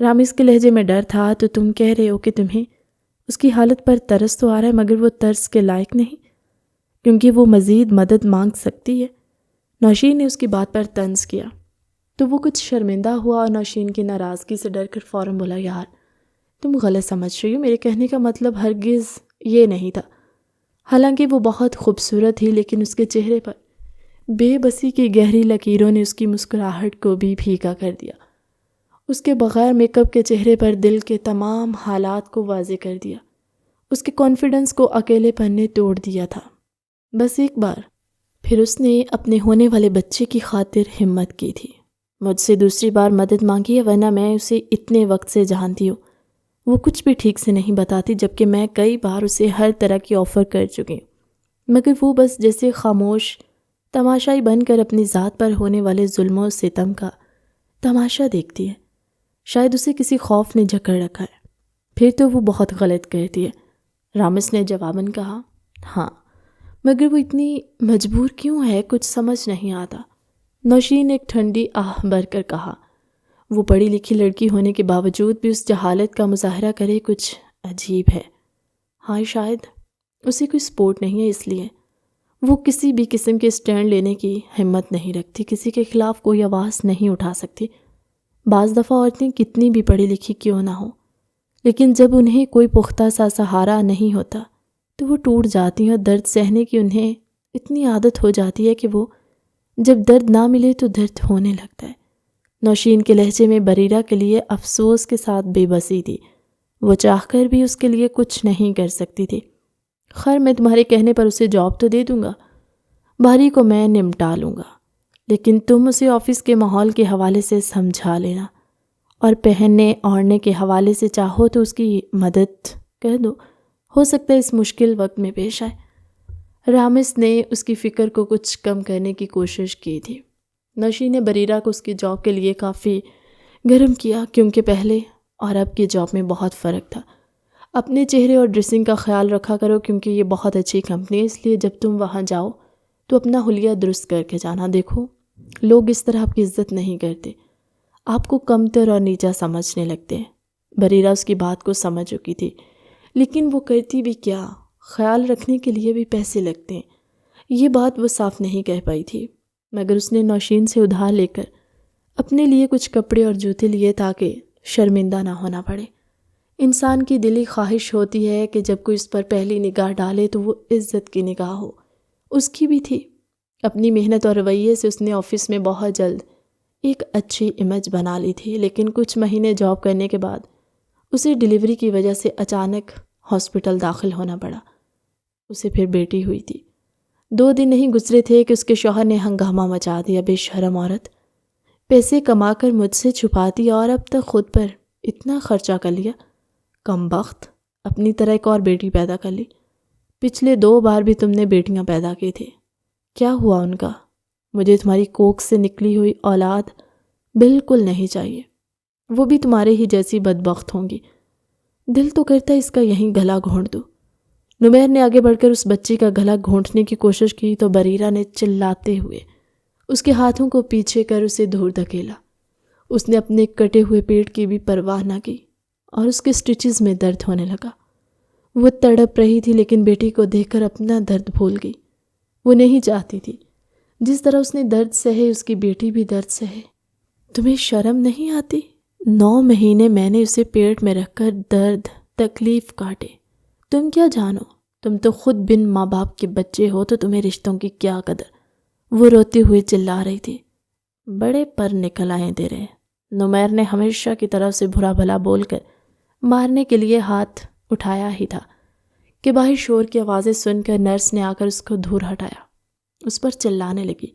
رامس کے لہجے میں ڈر تھا۔ تو تم کہہ رہے ہو کہ تمہیں اس کی حالت پر ترس تو آ رہا ہے، مگر وہ ترس کے لائق نہیں، کیونکہ وہ مزید مدد مانگ سکتی ہے۔ نوشین نے اس کی بات پر طنز کیا تو وہ کچھ شرمندہ ہوا اور نوشین کی ناراضگی سے ڈر کر فوراً بولا، یار تم غلط سمجھ رہی ہو، میرے کہنے کا مطلب ہرگز یہ نہیں تھا۔ حالانکہ وہ بہت خوبصورت تھی، لیکن اس کے چہرے پر بے بسی کی گہری لکیروں نے اس کی مسکراہٹ کو بھی پھیکا کر دیا۔ اس کے بغیر میک اپ کے چہرے پر دل کے تمام حالات کو واضح کر دیا۔ اس کے کانفیڈنس کو اکیلے پن نے توڑ دیا تھا۔ بس ایک بار پھر اس نے اپنے ہونے والے بچے کی خاطر ہمت کی تھی۔ مجھ سے دوسری بار مدد مانگی ہے، ورنہ میں اسے اتنے وقت سے جانتی ہوں، وہ کچھ بھی ٹھیک سے نہیں بتاتی، جبکہ میں کئی بار اسے ہر طرح کی آفر کر چکی ہوں، مگر وہ بس جیسے خاموش تماشائی بن کر اپنی ذات پر ہونے والے ظلم و ستم کا تماشا دیکھتی ہے۔ شاید اسے کسی خوف نے جکڑ رکھا ہے۔ پھر تو وہ بہت غلط کرتی ہے، رامس نے جواباً کہا۔ ہاں، مگر وہ اتنی مجبور کیوں ہے، کچھ سمجھ نہیں آتا، نوشین نے ایک ٹھنڈی آہ بھر کر کہا۔ وہ پڑھی لکھی لڑکی ہونے کے باوجود بھی اس جہالت کا مظاہرہ کرے، کچھ عجیب ہے۔ ہاں، شاید اسے کوئی سپورٹ نہیں ہے، اس لیے وہ کسی بھی قسم کے سٹینڈ لینے کی ہمت نہیں رکھتی، کسی کے خلاف کوئی آواز نہیں اٹھا سکتی۔ بعض دفعہ عورتیں کتنی بھی پڑھی لکھی کیوں نہ ہوں، لیکن جب انہیں کوئی پختہ سا سہارا نہیں ہوتا تو وہ ٹوٹ جاتی ہیں، اور درد سہنے کی انہیں اتنی عادت ہو جاتی ہے کہ وہ جب درد نہ ملے تو درد ہونے لگتا ہے۔ نوشین کے لہجے میں بریرہ کے لیے افسوس کے ساتھ بے بسی تھی، وہ چاہ کر بھی اس کے لیے کچھ نہیں کر سکتی تھی۔ خیر، میں تمہارے کہنے پر اسے جاب تو دے دوں گا، بھاری کو میں نمٹا لوں گا، لیکن تم اسے آفس کے ماحول کے حوالے سے سمجھا لینا، اور پہننے اوڑھنے کے حوالے سے چاہو تو اس کی مدد کر دو، ہو سکتا ہے اس مشکل وقت میں پیش آئے۔ رامس نے اس کی فکر کو کچھ کم کرنے کی کوشش کی تھی۔ نوشین نے بریرہ کو اس کی جاب کے لیے کافی گرم کیا، کیونکہ پہلے اور اب کی جاب میں بہت فرق تھا۔ اپنے چہرے اور ڈریسنگ کا خیال رکھا کرو، کیونکہ یہ بہت اچھی کمپنی ہے، اس لیے جب تم وہاں جاؤ تو اپنا حلیہ درست کر کے جانا۔ دیکھو، لوگ اس طرح آپ کی عزت نہیں کرتے، آپ کو کمتر اور نیچا سمجھنے لگتے ہیں۔ بریرہ اس کی بات کو سمجھ چکی تھی، لیکن وہ کرتی بھی کیا، خیال رکھنے کے لیے بھی پیسے لگتے ہیں، یہ بات وہ صاف نہیں کہہ پائی تھی۔ مگر اس نے نوشین سے ادھار لے کر اپنے لیے کچھ کپڑے اور جوتے لیے تاکہ شرمندہ نہ ہونا پڑے۔ انسان کی دلی خواہش ہوتی ہے کہ جب کوئی اس پر پہلی نگاہ ڈالے تو وہ عزت کی نگاہ ہو، اس کی بھی تھی۔ اپنی محنت اور رویے سے اس نے آفس میں بہت جلد ایک اچھی امیج بنا لی تھی، لیکن کچھ مہینے جاب کرنے کے بعد اسے ڈیلیوری کی وجہ سے اچانک ہاسپٹل داخل ہونا پڑا۔ اسے پھر بیٹی ہوئی تھی۔ 2 دن نہیں گزرے تھے کہ اس کے شوہر نے ہنگامہ مچا دیا۔ بے شرم عورت، پیسے کما کر مجھ سے چھپاتی اور اب تک خود پر اتنا خرچہ کر لیا، کم بخت، اپنی طرح ایک اور بیٹی پیدا کر لی۔ پچھلے 2 بار بھی تم نے بیٹیاں پیدا کی تھی، کیا ہوا ان کا؟ مجھے تمہاری کوکھ سے نکلی ہوئی اولاد بالکل نہیں چاہیے، وہ بھی تمہارے ہی جیسی بدبخت ہوں گی۔ دل تو کرتا ہے اس کا یہیں گلا گھونٹ دو۔ نمیر نے آگے بڑھ کر اس بچی کا گلا گھونٹنے کی کوشش کی تو بریرہ نے چلاتے ہوئے اس کے ہاتھوں کو پیچھے کر اسے دور دھکیلا۔ اس نے اپنے کٹے ہوئے پیٹ کی بھی پرواہ نہ کی اور اس کے سٹچز میں درد ہونے لگا۔ وہ تڑپ رہی تھی، لیکن بیٹی کو دیکھ کر اپنا درد بھول گئی۔ وہ نہیں چاہتی تھی جس طرح اس نے درد سہے اس کی بیٹی بھی درد سہے۔ تمہیں شرم نہیں آتی؟ 9 مہینے میں نے اسے پیٹ میں رکھ کر درد تکلیف کاٹے، تم کیا جانو؟ تم تو خود بن ماں باپ کے بچے ہو، تو تمہیں رشتوں کی کیا قدر؟ وہ روتی ہوئی چلا رہی تھی۔ بڑے پر نکل آئے تیرے، نمیر نے ہمیشہ کی طرف سے برا بھلا بول کر مارنے کے لیے ہاتھ اٹھایا ہی تھا کہ باہر شور کی آوازیں سن کر نرس نے آ کر اس کو دور ہٹایا۔ اس پر چلانے لگی،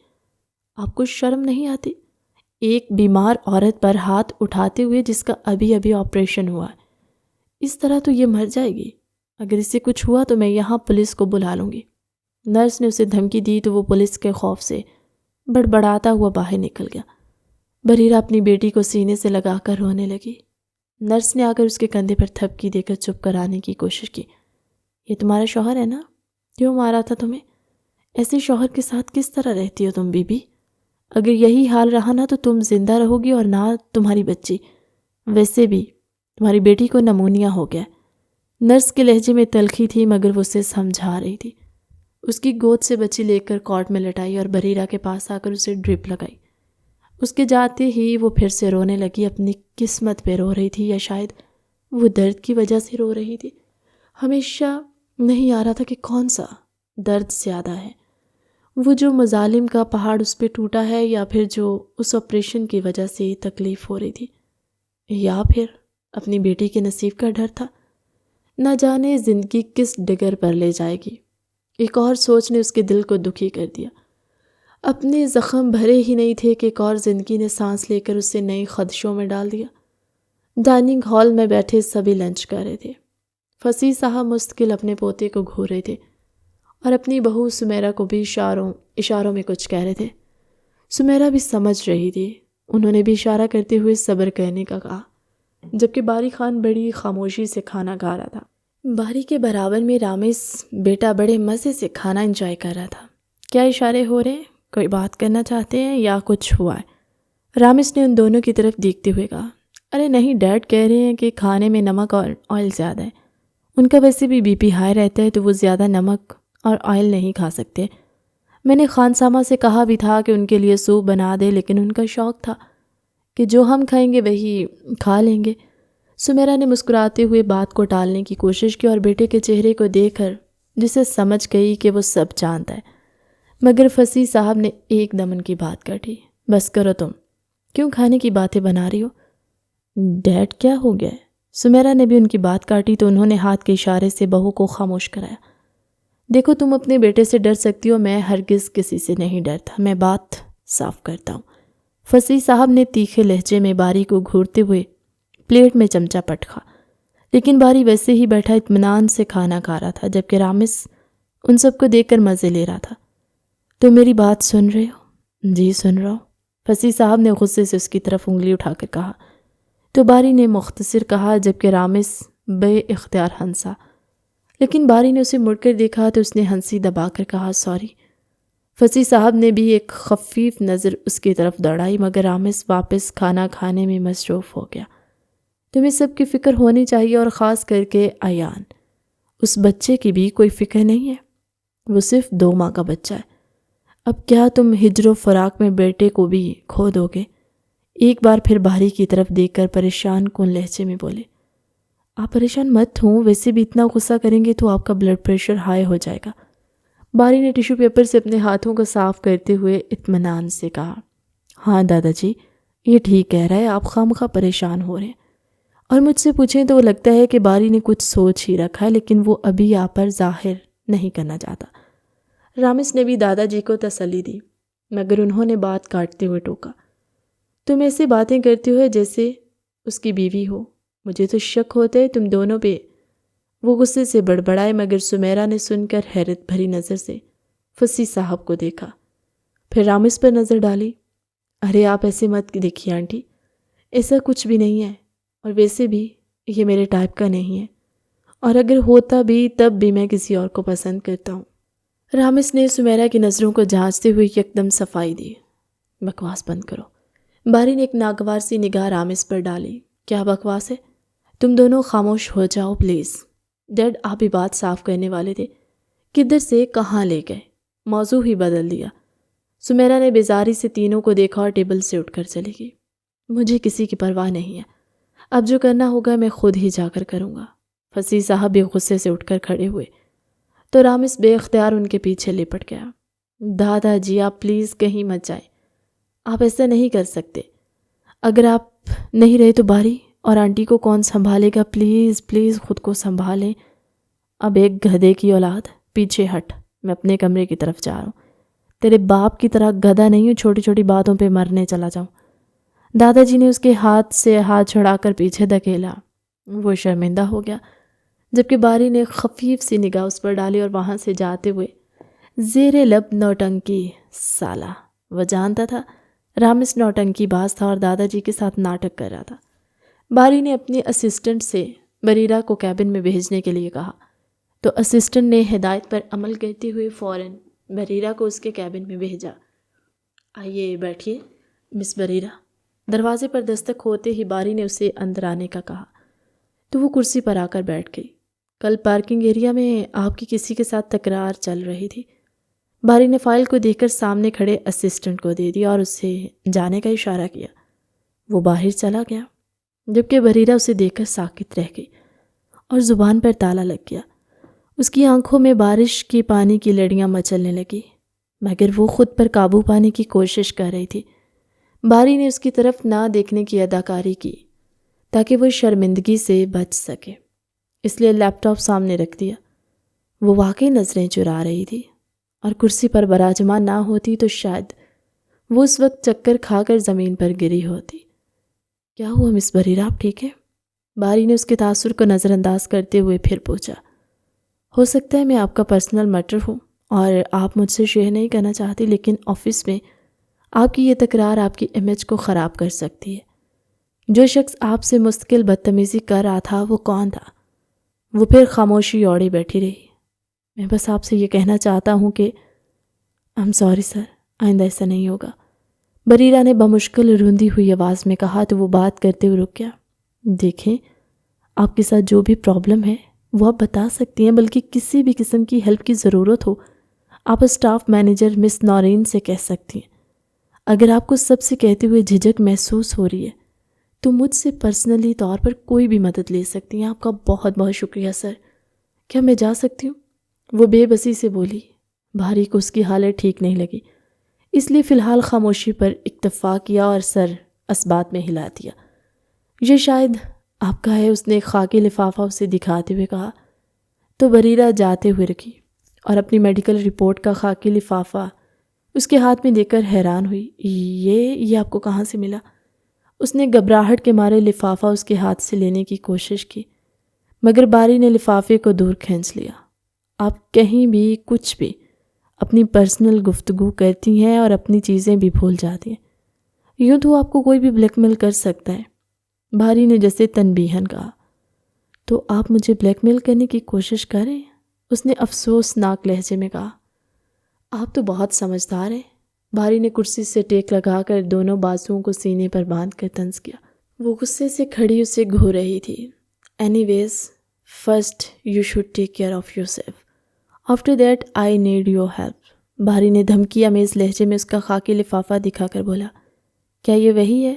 آپ کو شرم نہیں آتی؟ ایک بیمار عورت پر ہاتھ اٹھاتے ہوئے جس کا ابھی ابھی آپریشن ہوا ہے، اس طرح تو یہ مر جائے گی، اگر اس سے کچھ ہوا تو میں یہاں پولیس کو بلا لوں گی۔ نرس نے اسے دھمکی دی تو وہ پولیس کے خوف سے بڑبڑاتا ہوا باہر نکل گیا۔ بریرہ اپنی بیٹی کو سینے سے لگا کر رونے لگی۔ نرس نے آ کر اس کے کندھے پر تھپکی دے کر چپ کرانے کی کوشش کی۔ یہ تمہارا شوہر ہے نا؟ کیوں مارا تھا تمہیں؟ ایسے شوہر کے ساتھ کس طرح رہتی ہو تم بی بی؟ اگر یہی حال رہا نا تو تم زندہ رہو گی اور نہ تمہاری بچی۔ ویسے بھی تمہاری بیٹی کو نمونیا ہو گیا۔ نرس کے لہجے میں تلخی تھی، مگر وہ اسے سمجھا رہی تھی۔ اس کی گود سے بچی لے کر کاٹ میں لٹائی اور بریرہ کے پاس آ کر اسے ڈرپ لگائی۔ اس کے جاتے ہی وہ پھر سے رونے لگی۔ اپنی قسمت پہ رو رہی تھی، یا شاید وہ درد کی وجہ سے رو رہی تھی۔ ہمیشہ نہیں آ رہا تھا کہ کون سا درد زیادہ ہے، وہ جو مظالم کا پہاڑ اس پہ ٹوٹا ہے، یا پھر جو اس آپریشن کی وجہ سے تکلیف ہو رہی تھی، یا پھر اپنی بیٹی کے نصیب کا ڈر تھا۔ نہ جانے زندگی کس ڈگر پر لے جائے گی۔ ایک اور سوچ نے اس کے دل کو دکھی کر دیا۔ اپنے زخم بھرے ہی نہیں تھے کہ ایک اور زندگی نے سانس لے کر اسے نئی خدشوں میں ڈال دیا۔ ڈائننگ ہال میں بیٹھے سبھی لنچ کر رہے تھے۔ فصیح صاحب مستقل اپنے پوتے کو گھور رہے تھے اور اپنی بہو سمیرہ کو بھی اشاروں میں کچھ کہہ رہے تھے۔ سمیرہ بھی سمجھ رہی تھی۔ انہوں نے بھی اشارہ کرتے ہوئے صبر کرنے کا کہا، جبکہ باری خان بڑی خاموشی سے کھانا کھا رہا تھا۔ باری کے برابر میں رامس بیٹا بڑے مزے سے کھانا انجوائے کر رہا تھا۔ کیا اشارے ہو رہے ہیں؟ کوئی بات کرنا چاہتے ہیں یا کچھ ہوا ہے؟ رامس نے ان دونوں کی طرف دیکھتے ہوئے کہا، ارے نہیں، ڈیڈ کہہ رہے ہیں کہ کھانے میں نمک اور آئل زیادہ ہے۔ ان کا ویسے بھی بی پی ہائی رہتا ہے تو وہ زیادہ نمک اور آئل نہیں کھا سکتے۔ میں نے خانسامہ سے کہا بھی تھا کہ ان کے لیے سوپ بنا دے، لیکن ان کا شوق تھا کہ جو ہم کھائیں گے وہی کھا لیں گے۔ سمیرہ نے مسکراتے ہوئے بات کو ٹالنے کی کوشش کی اور بیٹے کے چہرے کو دیکھ کر جسے سمجھ گئی کہ وہ سب جانتا ہے، مگر فصیح صاحب نے ایک دم ان کی بات کاٹی۔ بس کرو، تم کیوں کھانے کی باتیں بنا رہی ہو؟ ڈیڈ کیا ہو گیا ہے؟ سمیرہ نے بھی ان کی بات کاٹی تو انہوں نے ہاتھ کے اشارے سے بہو کو خاموش کرایا۔ دیکھو، تم اپنے بیٹے سے ڈر سکتی ہو، میں ہرگز کسی سے نہیں ڈرتا، میں بات صاف کرتا ہوں۔ فصیح صاحب نے تیکھے لہجے میں باری کو گھورتے ہوئے پلیٹ میں چمچہ پٹکا، لیکن باری ویسے ہی بیٹھا اطمینان سے کھانا کھا رہا تھا، جبکہ رامس ان سب کو دیکھ کر مزے لے رہا تھا۔ تو میری بات سن رہے ہو؟ جی سن رہا ہوں، فصیح صاحب نے غصے سے اس کی طرف انگلی اٹھا کر کہا۔ تو باری نے مختصر کہا، جبکہ رامس بے اختیار ہنسا، لیکن باری نے اسے مڑ کر دیکھا تو اس نے ہنسی دبا کر کہا، سوری۔ فصیح صاحب نے بھی ایک خفیف نظر اس کی طرف دوڑائی، مگر رامس واپس کھانا کھانے میں مصروف ہو گیا۔ تمہیں سب کی فکر ہونی چاہیے، اور خاص کر کے ایان، اس بچے کی بھی کوئی فکر نہیں ہے، وہ صرف 2 ماہ کا بچہ ہے۔ اب کیا تم ہجر و فراق میں بیٹے کو بھی کھو دو گے؟ ایک بار پھر باری کی طرف دیکھ کر پریشان کن لہجے میں بولے، آپ پریشان مت ہوں، ویسے بھی اتنا غصہ کریں گے تو آپ کا بلڈ پریشر ہائی ہو جائے گا۔ باری نے ٹیشو پیپر سے اپنے ہاتھوں کو صاف کرتے ہوئے اطمینان سے کہا، ہاں دادا جی، یہ ٹھیک کہہ رہا ہے، آپ خواہ پریشان ہو رہے ہیں۔ اور مجھ سے پوچھیں تو وہ لگتا ہے کہ باری نے کچھ سوچ ہی رکھا ہے، لیکن وہ ابھی آپ پر ظاہر نہیں کرنا چاہتا۔ رامس نے بھی دادا جی کو تسلی دی، مگر انہوں نے بات کاٹتے ہوئے ٹوکا، تم ایسی باتیں کرتے ہو جیسے اس کی بیوی ہو، مجھے تو شک ہوتا ہے تم دونوں پہ۔ وہ غصے سے بڑبڑائے، مگر سمیرہ نے سن کر حیرت بھری نظر سے فصیح صاحب کو دیکھا، پھر رامس پر نظر ڈالی۔ ارے آپ ایسے مت دیکھیے آنٹی، ایسا کچھ بھی نہیں ہے، اور ویسے بھی یہ میرے ٹائپ کا نہیں ہے، اور اگر ہوتا بھی تب بھی میں کسی اور کو پسند کرتا ہوں۔ رامس نے سمیرہ کی نظروں کو جھانچتے ہوئے یکدم صفائی دی، بکواس بند کرو۔ باری نے ایک ناگوار سی نگاہ رامس پر ڈالی، کیا بکواس ہے؟ تم دونوں خاموش ہو جاؤ پلیز۔ ڈیڈ آپ بھی بات صاف کرنے والے تھے، کدھر سے کہاں لے گئے؟ موضوع ہی بدل دیا۔ سمیرہ نے بیزاری سے تینوں کو دیکھا اور ٹیبل سے اٹھ کر چلی گئی۔ مجھے کسی کی پرواہ نہیں ہے، اب جو کرنا ہوگا میں خود ہی جا کر کروں گا۔ فصیح صاحب بھی غصے سے اٹھ کر کھڑے ہوئے تو رامس بے اختیار ان کے پیچھے لپٹ گیا۔ دادا جی آپ پلیز کہیں مت جائیں، آپ ایسا نہیں کر سکتے، اگر آپ نہیں رہے تو باری اور آنٹی کو کون سنبھالے گا؟ پلیز پلیز خود کو سنبھالیں۔ اب ایک گدھے کی اولاد، پیچھے ہٹ، میں اپنے کمرے کی طرف جا رہا ہوں، تیرے باپ کی طرح گدھا نہیں ہوں چھوٹی چھوٹی باتوں پہ مرنے چلا جاؤں۔ دادا جی نے اس کے ہاتھ سے ہاتھ چھڑا کر پیچھے دھکیلا، وہ شرمندہ ہو گیا، جبکہ باری نے خفیف سی نگاہ اس پر ڈالی اور وہاں سے جاتے ہوئے زیر لب نوٹنکی سالا۔ وہ جانتا تھا رامس نوٹنکی باز تھا اور دادا جی کے ساتھ ناٹک کر رہا تھا۔ باری نے اپنے اسسٹنٹ سے بریرہ کو کیبن میں بھیجنے کے لیے کہا تو اسسٹنٹ نے ہدایت پر عمل کرتے ہوئے فوراً بریرہ کو اس کے کیبن میں بھیجا۔ آئیے بیٹھیے مس بریرہ۔ دروازے پر دستک ہوتے ہی باری نے اسے اندر آنے کا کہا تو وہ کرسی پر آ کر بیٹھ گئی۔ کل پارکنگ ایریا میں آپ کی کسی کے ساتھ تکرار چل رہی تھی۔ باری نے فائل کو دیکھ کر سامنے کھڑے اسسٹنٹ کو دے دیا اور اسے جانے کا اشارہ کیا۔ وہ باہر چلا گیا، جبکہ بریرہ اسے دیکھ کر ساکت رہ گئی اور زبان پر تالا لگ گیا۔ اس کی آنکھوں میں بارش کی پانی کی لڑیاں مچلنے لگی، مگر وہ خود پر قابو پانے کی کوشش کر رہی تھی۔ باری نے اس کی طرف نہ دیکھنے کی اداکاری کی تاکہ وہ شرمندگی سے بچ سکے۔ اس لیے لیپ ٹاپ سامنے رکھ دیا۔ وہ واقعی نظریں چرا رہی تھی، اور کرسی پر براجمان نہ ہوتی تو شاید وہ اس وقت چکر کھا کر زمین پر گری ہوتی۔ کیا ہوا مس بریرہ، آپ ٹھیک ہے؟ باری نے اس کے تاثر کو نظر انداز کرتے ہوئے پھر پوچھا۔ ہو سکتا ہے میں آپ کا پرسنل میٹر ہوں اور آپ مجھ سے شیئر نہیں کرنا چاہتی، لیکن آفس میں آپ کی یہ تکرار آپ کی امیج کو خراب کر سکتی ہے۔ جو شخص آپ سے مستقل بدتمیزی کر رہا تھا وہ کون تھا؟ وہ پھر خاموشی اوڑی بیٹھی رہی۔ میں بس آپ سے یہ کہنا چاہتا ہوں کہ I'm sorry سر، آئندہ ایسا نہیں ہوگا، بریرہ نے بمشکل روندی ہوئی آواز میں کہا تو وہ بات کرتے ہوئے رک گیا۔ دیکھیں، آپ کے ساتھ جو بھی پرابلم ہے وہ آپ بتا سکتی ہیں، بلکہ کسی بھی قسم کی ہیلپ کی ضرورت ہو آپ اسٹاف مینیجر مس نورین سے کہہ سکتی ہیں۔ اگر آپ کو سب سے کہتے ہوئے جھجک محسوس ہو رہی ہے تو مجھ سے پرسنلی طور پر کوئی بھی مدد لے سکتی ہیں۔ آپ کا بہت بہت شکریہ سر، کیا میں جا سکتی ہوں؟ وہ بے بسی سے بولی۔ بھاری کو اس کی حالت ٹھیک نہیں لگی، اس لیے فی الحال خاموشی پر اکتفا کیا اور سر اسبات میں ہلا دیا۔ یہ شاید آپ کا ہے، اس نے ایک خاکی لفافہ اسے دکھاتے ہوئے کہا تو بریرہ جاتے ہوئے رکی اور اپنی میڈیکل رپورٹ کا خاکی لفافہ اس کے ہاتھ میں دے کر حیران ہوئی۔ یہ آپ کو کہاں سے ملا؟ اس نے گھبراہٹ کے مارے لفافہ اس کے ہاتھ سے لینے کی کوشش کی، مگر باری نے لفافے کو دور کھینچ لیا۔ آپ کہیں بھی کچھ بھی اپنی پرسنل گفتگو کرتی ہیں اور اپنی چیزیں بھی بھول جاتی ہیں، یوں تو آپ کو کوئی بھی بلیک میل کر سکتا ہے، باری نے جیسے تنبیہاً کہا۔ تو آپ مجھے بلیک میل کرنے کی کوشش کریں، اس نے افسوسناک لہجے میں کہا۔ آپ تو بہت سمجھدار ہیں، باری نے کرسی سے ٹیک لگا کر دونوں بازوؤں کو سینے پر باندھ کر طنز کیا۔ وہ غصے سے کھڑی اسے گھو رہی تھی۔ Anyways, first you should take care of yourself, after that I need your help, Bari نے دھمکی آمیز لہجے میں اس کا خاکی لفافہ دکھا کر بولا۔ کیا یہ وہی ہے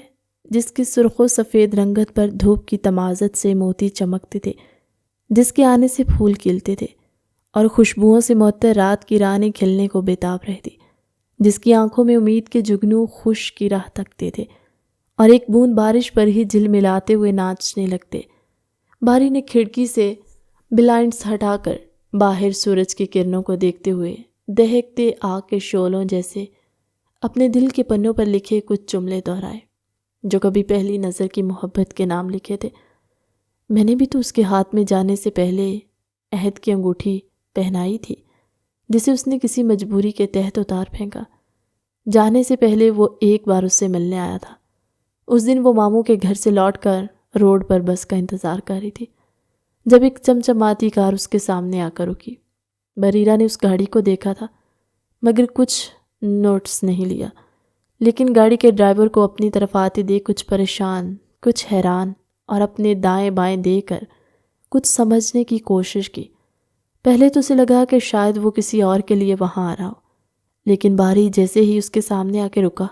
جس کی سرخ و سفید رنگت پر دھوپ کی تمازت سے موتی چمکتے تھے، جس کے آنے سے پھول کھلتے تھے اور خوشبوؤں سے معطر رات کی رانیں کھلنے کو بےتاب رہتی، جس کی آنکھوں میں امید کے جگنو خوش کی راہ تکتے تھے اور ایک بوند بارش پر ہی جل ملاتے ہوئے ناچنے لگتے؟ باری نے کھڑکی سے بلائنڈز ہٹا کر باہر سورج کی کرنوں کو دیکھتے ہوئے دہکتے آگ کے شعلوں جیسے اپنے دل کے پنوں پر لکھے کچھ جملے دہرائے جو کبھی پہلی نظر کی محبت کے نام لکھے تھے۔ میں نے بھی تو اس کے ہاتھ میں جانے سے پہلے عہد کی انگوٹھی پہنائی تھی، جسے اس نے کسی مجبوری کے تحت اتار پھینکا۔ جانے سے پہلے وہ ایک بار اس سے ملنے آیا تھا۔ اس دن وہ ماموں کے گھر سے لوٹ کر روڈ پر بس کا انتظار کر رہی تھی جب ایک چمچماتی کار اس کے سامنے آ کر رکی۔ بریرہ نے اس گاڑی کو دیکھا تھا مگر کچھ نوٹس نہیں لیا، لیکن گاڑی کے ڈرائیور کو اپنی طرف آتے دیکھ کچھ پریشان، کچھ حیران اور اپنے دائیں بائیں دے کر کچھ سمجھنے کی کوشش کی۔ پہلے تو اسے لگا کہ شاید وہ کسی اور کے لیے وہاں آ رہا ہو، لیکن باری جیسے ہی اس کے سامنے آ کے رکا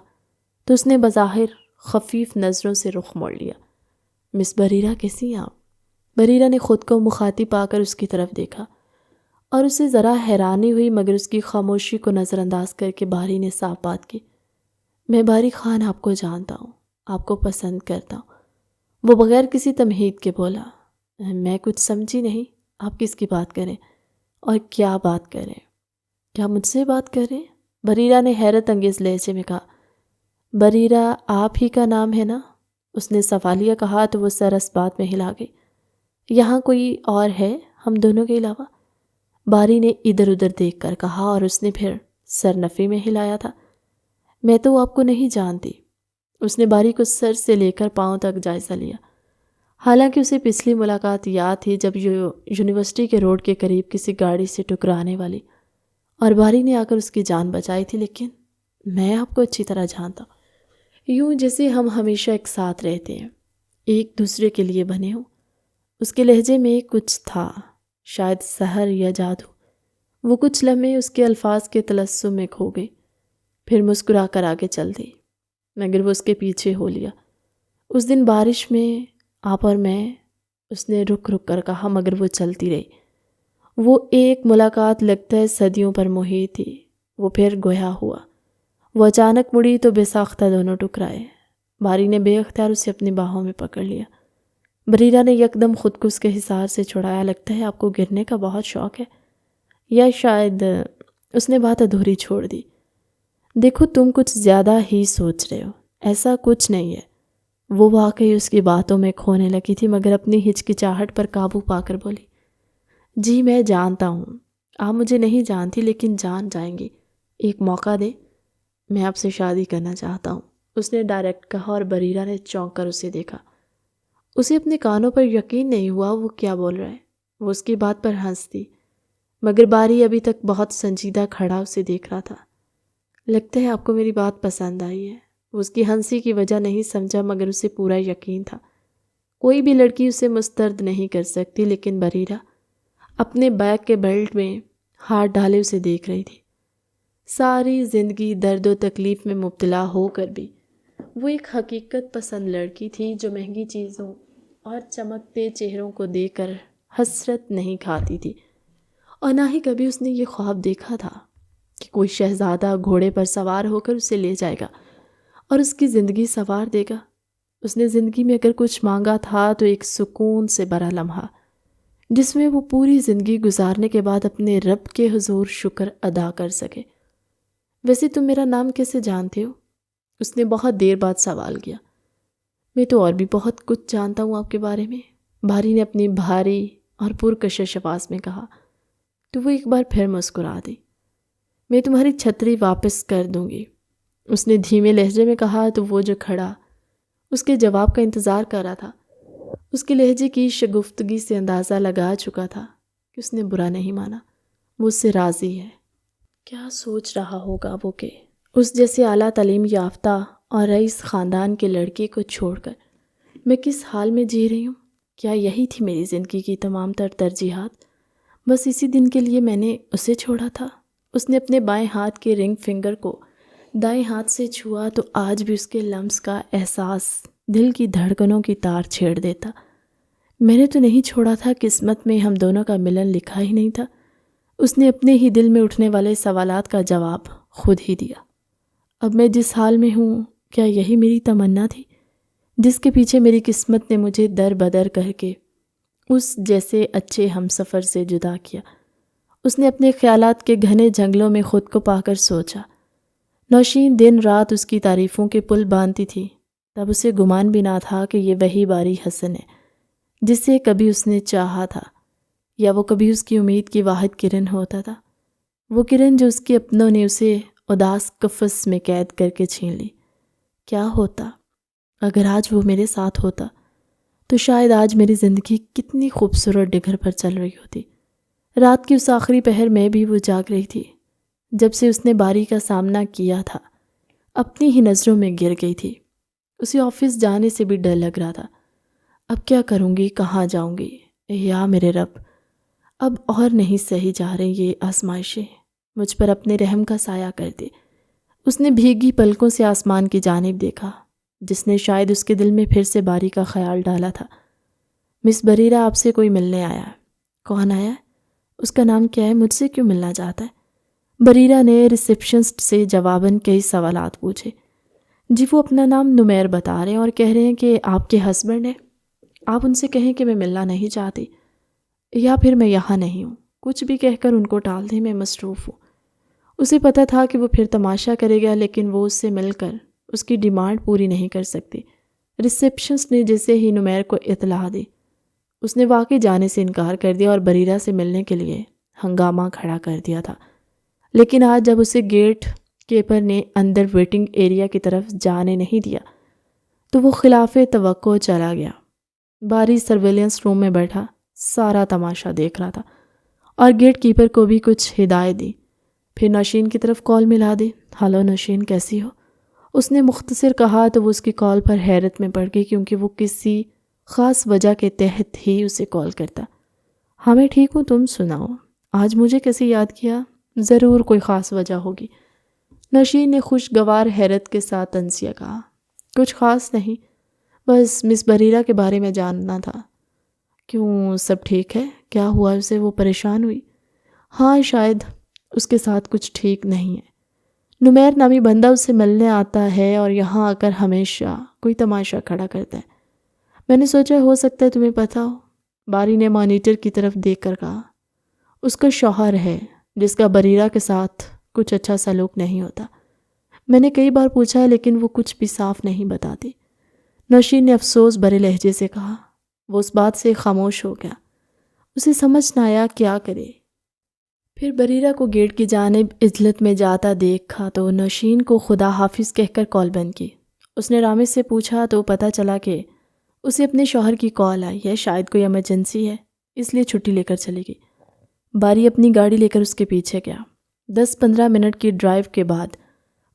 تو اس نے بظاہر خفیف نظروں سے رخ موڑ لیا۔ مس بریرہ کیسی ہیں آپ؟ بریرہ نے خود کو مخاطب پا کر اس کی طرف دیکھا اور اسے ذرا حیرانی ہوئی، مگر اس کی خاموشی کو نظر انداز کر کے باری نے صاف بات کی۔ میں باری خان آپ کو جانتا ہوں، آپ کو پسند کرتا ہوں، وہ بغیر کسی تمہید کے بولا۔ میں کچھ سمجھی نہیں، آپ کس کی بات کریں اور کیا بات کریں؟ کیا مجھ سے بات کریں؟ بریرہ نے حیرت انگیز لہجے میں کہا۔ بریرہ آپ ہی کا نام ہے نا؟ اس نے سوالیہ کہا تو وہ سر اس بات میں ہلا گئی۔ یہاں کوئی اور ہے ہم دونوں کے علاوہ؟ باری نے ادھر ادھر دیکھ کر کہا اور اس نے پھر سر نفی میں ہلایا تھا۔ میں تو آپ کو نہیں جانتی۔ اس نے باری کو سر سے لے کر پاؤں تک جائزہ لیا، حالانکہ اسے پچھلی ملاقات یاد تھی جب یونیورسٹی کے روڈ کے قریب کسی گاڑی سے ٹکرانے والی اور باری نے آ کر اس کی جان بچائی تھی، لیکن میں آپ کو اچھی طرح جانتا ہوں، یوں جیسے ہم ہمیشہ ایک ساتھ رہتے ہیں، ایک دوسرے کے لیے بنے ہوں۔ اس کے لہجے میں کچھ تھا، شاید سحر یا جادو۔ وہ کچھ لمحے اس کے الفاظ کے تلسم میں کھو گئی، پھر مسکرا کر آگے چل دی، مگر وہ اس کے پیچھے ہو لیا۔ اس دن بارش میں آپ اور میں، اس نے رک رک کر کہا، مگر وہ چلتی رہی۔ وہ ایک ملاقات لگتا ہے صدیوں پر محیط تھی، وہ پھر گویا ہوا۔ وہ اچانک مڑی تو بے ساختہ دونوں ٹکرائے۔ باری نے بے اختیار اسے اپنی باہوں میں پکڑ لیا۔ بریرہ نے یکدم خود کو اس کے حصار سے چھڑایا۔ لگتا ہے آپ کو گرنے کا بہت شوق ہے، یا شاید اس نے بات ادھوری چھوڑ دی۔ دیکھو تم کچھ زیادہ ہی سوچ رہے ہو، ایسا کچھ نہیں ہے۔ وہ واقعی اس کی باتوں میں کھونے لگی تھی، مگر اپنی ہچکچاہٹ پر قابو پا کر بولی، جی میں جانتا ہوں، آپ مجھے نہیں جانتی لیکن جان جائیں گی، ایک موقع دیں، میں آپ سے شادی کرنا چاہتا ہوں، اس نے ڈائریکٹ کہا، اور بریرہ نے چونک کر اسے دیکھا۔ اسے اپنے کانوں پر یقین نہیں ہوا، وہ کیا بول رہا ہے۔ وہ اس کی بات پر ہنس دی، مگر باری ابھی تک بہت سنجیدہ کھڑا اسے دیکھ رہا تھا۔ لگتا ہے آپ کو میری بات پسند آئی ہے۔ وہ اس کی ہنسی کی وجہ نہیں سمجھا، مگر اسے پورا یقین تھا کوئی بھی لڑکی اسے مسترد نہیں کر سکتی، لیکن بریرہ اپنے بیک کے بیلٹ میں ہاتھ ڈالے اسے دیکھ رہی تھی۔ ساری زندگی درد و تکلیف میں مبتلا ہو کر بھی وہ ایک حقیقت پسند لڑکی تھی جو مہنگی چیزوں اور چمکتے چہروں کو دیکھ کر حسرت نہیں کھاتی تھی، اور نہ ہی کبھی اس نے یہ خواب دیکھا تھا کہ کوئی شہزادہ گھوڑے پر سوار ہو کر اسے لے جائے گا اور اس کی زندگی سنوار دے گا۔ اس نے زندگی میں اگر کچھ مانگا تھا تو ایک سکون سے بھرا لمحہ، جس میں وہ پوری زندگی گزارنے کے بعد اپنے رب کے حضور شکر ادا کر سکے۔ ویسے تم میرا نام کیسے جانتے ہو؟ اس نے بہت دیر بعد سوال کیا۔ میں تو اور بھی بہت کچھ جانتا ہوں آپ کے بارے میں، باری نے اپنی بھاری اور پرکشش آواز میں کہا۔ تو وہ ایک بار پھر مسکرا دی۔ میں تمہاری چھتری واپس کر دوں گی، اس نے دھیمے لہجے میں کہا۔ تو وہ جو کھڑا اس کے جواب کا انتظار کر رہا تھا، اس کے لہجے کی شگفتگی سے اندازہ لگا چکا تھا کہ اس نے برا نہیں مانا، وہ اس سے راضی ہے۔ کیا سوچ رہا ہوگا وہ کہ اس جیسے اعلیٰ تعلیم یافتہ اور رئیس خاندان کے لڑکی کو چھوڑ کر میں کس حال میں جی رہی ہوں؟ کیا یہی تھی میری زندگی کی تمام تر ترجیحات؟ بس اسی دن کے لیے میں نے اسے چھوڑا تھا۔ اس نے اپنے بائیں ہاتھ کے رنگ فنگر کو دائیں ہاتھ سے چھوا تو آج بھی اس کے لمس کا احساس دل کی دھڑکنوں کی تار چھیڑ دیتا۔ میں نے تو نہیں چھوڑا تھا، قسمت میں ہم دونوں کا ملن لکھا ہی نہیں تھا۔ اس نے اپنے ہی دل میں اٹھنے والے سوالات کا جواب خود ہی دیا۔ اب میں جس حال میں ہوں، کیا یہی میری تمنا تھی جس کے پیچھے میری قسمت نے مجھے در بدر کر کے اس جیسے اچھے ہم سفر سے جدا کیا؟ اس نے اپنے خیالات کے گھنے جنگلوں میں خود کو پا کر سوچا۔ نوشین دن رات اس کی تعریفوں کے پل باندھتی تھی، تب اسے گمان بھی نہ تھا کہ یہ وہی باری حسن ہے جسے کبھی اس نے چاہا تھا، یا وہ کبھی اس کی امید کی واحد کرن ہوتا تھا، وہ کرن جو اس کے اپنوں نے اسے اداس قفس میں قید کر کے چھین لی۔ کیا ہوتا اگر آج وہ میرے ساتھ ہوتا؟ تو شاید آج میری زندگی کتنی خوبصورت ڈگر پر چل رہی ہوتی۔ رات کی اس آخری پہر میں بھی وہ جاگ رہی تھی، جب سے اس نے باری کا سامنا کیا تھا، اپنی ہی نظروں میں گر گئی تھی۔ اسے آفس جانے سے بھی ڈر لگ رہا تھا۔ اب کیا کروں گی، کہاں جاؤں گی؟ یا میرے رب، اب اور نہیں سہی جا رہی یہ آزمائشیں، مجھ پر اپنے رحم کا سایہ کر دے۔ اس نے بھیگی پلکوں سے آسمان کی جانب دیکھا، جس نے شاید اس کے دل میں پھر سے باری کا خیال ڈالا تھا۔ مس بریرہ آپ سے کوئی ملنے آیا ہے۔ کون آیا ہے؟ اس کا نام کیا ہے؟ مجھ سے کیوں ملنا چاہتا ہے؟ بریرہ نے ریسیپشنسٹ سے جواباً کئی سوالات پوچھے۔ جی وہ اپنا نام نمیر بتا رہے ہیں اور کہہ رہے ہیں کہ آپ کے ہسبینڈ ہیں۔ آپ ان سے کہیں کہ میں ملنا نہیں چاہتی، یا پھر میں یہاں نہیں ہوں، کچھ بھی کہہ کر ان کو ٹال دیں، میں مصروف ہوں۔ اسے پتہ تھا کہ وہ پھر تماشا کرے گا، لیکن وہ اس سے مل کر اس کی ڈیمانڈ پوری نہیں کر سکتی۔ ریسیپشنسٹ نے جیسے ہی نمیر کو اطلاع دی، اس نے واقعی جانے سے انکار کر دیا اور بریرہ سے ملنے کے لیے ہنگامہ کھڑا کر دیا تھا۔ لیکن آج جب اسے گیٹ کیپر نے اندر ویٹنگ ایریا کی طرف جانے نہیں دیا تو وہ خلاف توقع چلا گیا۔ باری سرویلنس روم میں بیٹھا سارا تماشا دیکھ رہا تھا اور گیٹ کیپر کو بھی کچھ ہدایت دی۔ پھر نوشین کی طرف کال ملا دی۔ ہلو نوشین، کیسی ہو؟ اس نے مختصر کہا تو وہ اس کی کال پر حیرت میں پڑ گئی، کیونکہ وہ کسی خاص وجہ کے تحت ہی اسے کال کرتا۔ ہاں میں ٹھیک ہوں، تم سناؤ، آج مجھے کیسے یاد کیا؟ ضرور کوئی خاص وجہ ہوگی، نوشین نے خوشگوار حیرت کے ساتھ طنزیہ کہا۔ کچھ خاص نہیں، بس مس بریرہ کے بارے میں جاننا تھا۔ کیوں، سب ٹھیک ہے؟ کیا ہوا اسے؟ وہ پریشان ہوئی۔ ہاں شاید اس کے ساتھ کچھ ٹھیک نہیں ہے۔ نمیر نامی بندہ اس سے ملنے آتا ہے اور یہاں آ کر ہمیشہ کوئی تماشا کھڑا کرتا ہے۔ میں نے سوچا ہو سکتا ہے تمہیں پتہ ہو۔ باری نے مانیٹر کی طرف دیکھ کر کہا۔ اس کا شوہر ہے جس کا بریرہ کے ساتھ کچھ اچھا سلوک نہیں ہوتا۔ میں نے کئی بار پوچھا ہے لیکن وہ کچھ بھی صاف نہیں بتاتی، نوشین نے افسوس بھرے لہجے سے کہا۔ وہ اس بات سے خاموش ہو گیا، اسے سمجھ نہ آیا کیا کرے۔ پھر بریرہ کو گیٹ کی جانب عجلت میں جاتا دیکھا تو نوشین کو خدا حافظ کہہ کر کال بند کی۔ اس نے رامز سے پوچھا تو پتہ چلا کہ اسے اپنے شوہر کی کال آئی ہے، شاید کوئی ایمرجنسی ہے، اس لیے چھٹی لے کر چلی گئی۔ باری اپنی گاڑی لے کر اس کے پیچھے گیا۔ 10-15 منٹ کی ڈرائیو کے بعد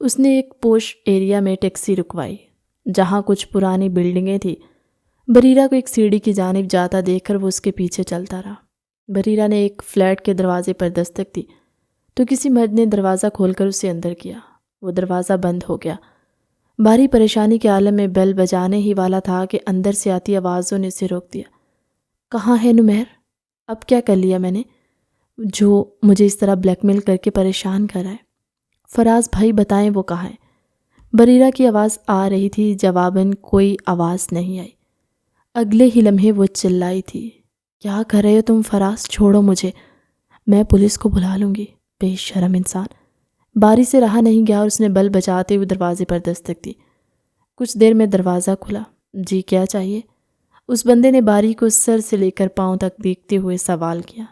اس نے ایک پوش ایریا میں ٹیکسی رکوائی جہاں کچھ پرانی بلڈنگیں تھیں۔ بریرہ کو ایک سیڑھی کی جانب جاتا دیکھ کر وہ اس کے پیچھے چلتا رہا۔ بریرہ نے ایک فلیٹ کے دروازے پر دستک دی تو کسی مرد نے دروازہ کھول کر اسے اندر کیا۔ وہ دروازہ بند ہو گیا۔ باری پریشانی کے عالم میں بیل بجانے ہی والا تھا کہ اندر سے آتی آوازوں نے اسے روک دیا۔ کہاں ہے نمیر؟ اب کیا کر لیا میں نے جو مجھے اس طرح بلیک میل کر کے پریشان کر رہا ہے؟ فراز بھائی بتائیں وہ کہاں ہے؟ بریرہ کی آواز آ رہی تھی، جواباً کوئی آواز نہیں آئی۔ اگلے ہی لمحے وہ چلائی تھی، کیا کر رہے ہو تم فراز؟ چھوڑو مجھے، میں پولیس کو بلا لوں گی، بے شرم انسان۔ باری سے رہا نہیں گیا اور اس نے بل بجاتے ہوئے دروازے پر دستک دی۔ کچھ دیر میں دروازہ کھلا۔ جی کیا چاہیے؟ اس بندے نے باری کو سر سے لے کر پاؤں تک دیکھتے ہوئے سوال کیا۔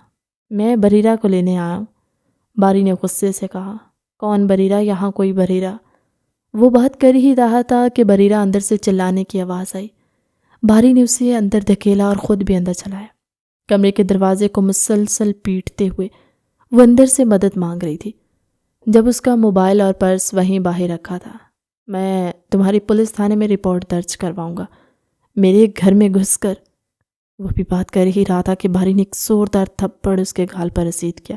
میں بریرہ کو لینے آیا ہوں، باری نے غصے سے کہا۔ کون بریرہ؟ یہاں کوئی بریرہ۔ وہ بات کر ہی رہا تھا کہ بریرہ اندر سے چلانے کی آواز آئی۔ باری نے اسے اندر دھکیلا اور خود بھی اندر چلایا۔ کمرے کے دروازے کو مسلسل پیٹتے ہوئے وہ اندر سے مدد مانگ رہی تھی، جب اس کا موبائل اور پرس وہیں باہر رکھا تھا۔ میں تمہاری پولیس تھانے میں رپورٹ درج کرواؤں گا، میرے گھر میں گھس کر۔ وہ بھی بات کر ہی رہا تھا کہ باری نے ایک زوردار تھپڑ اس کے گال پر رسید کیا۔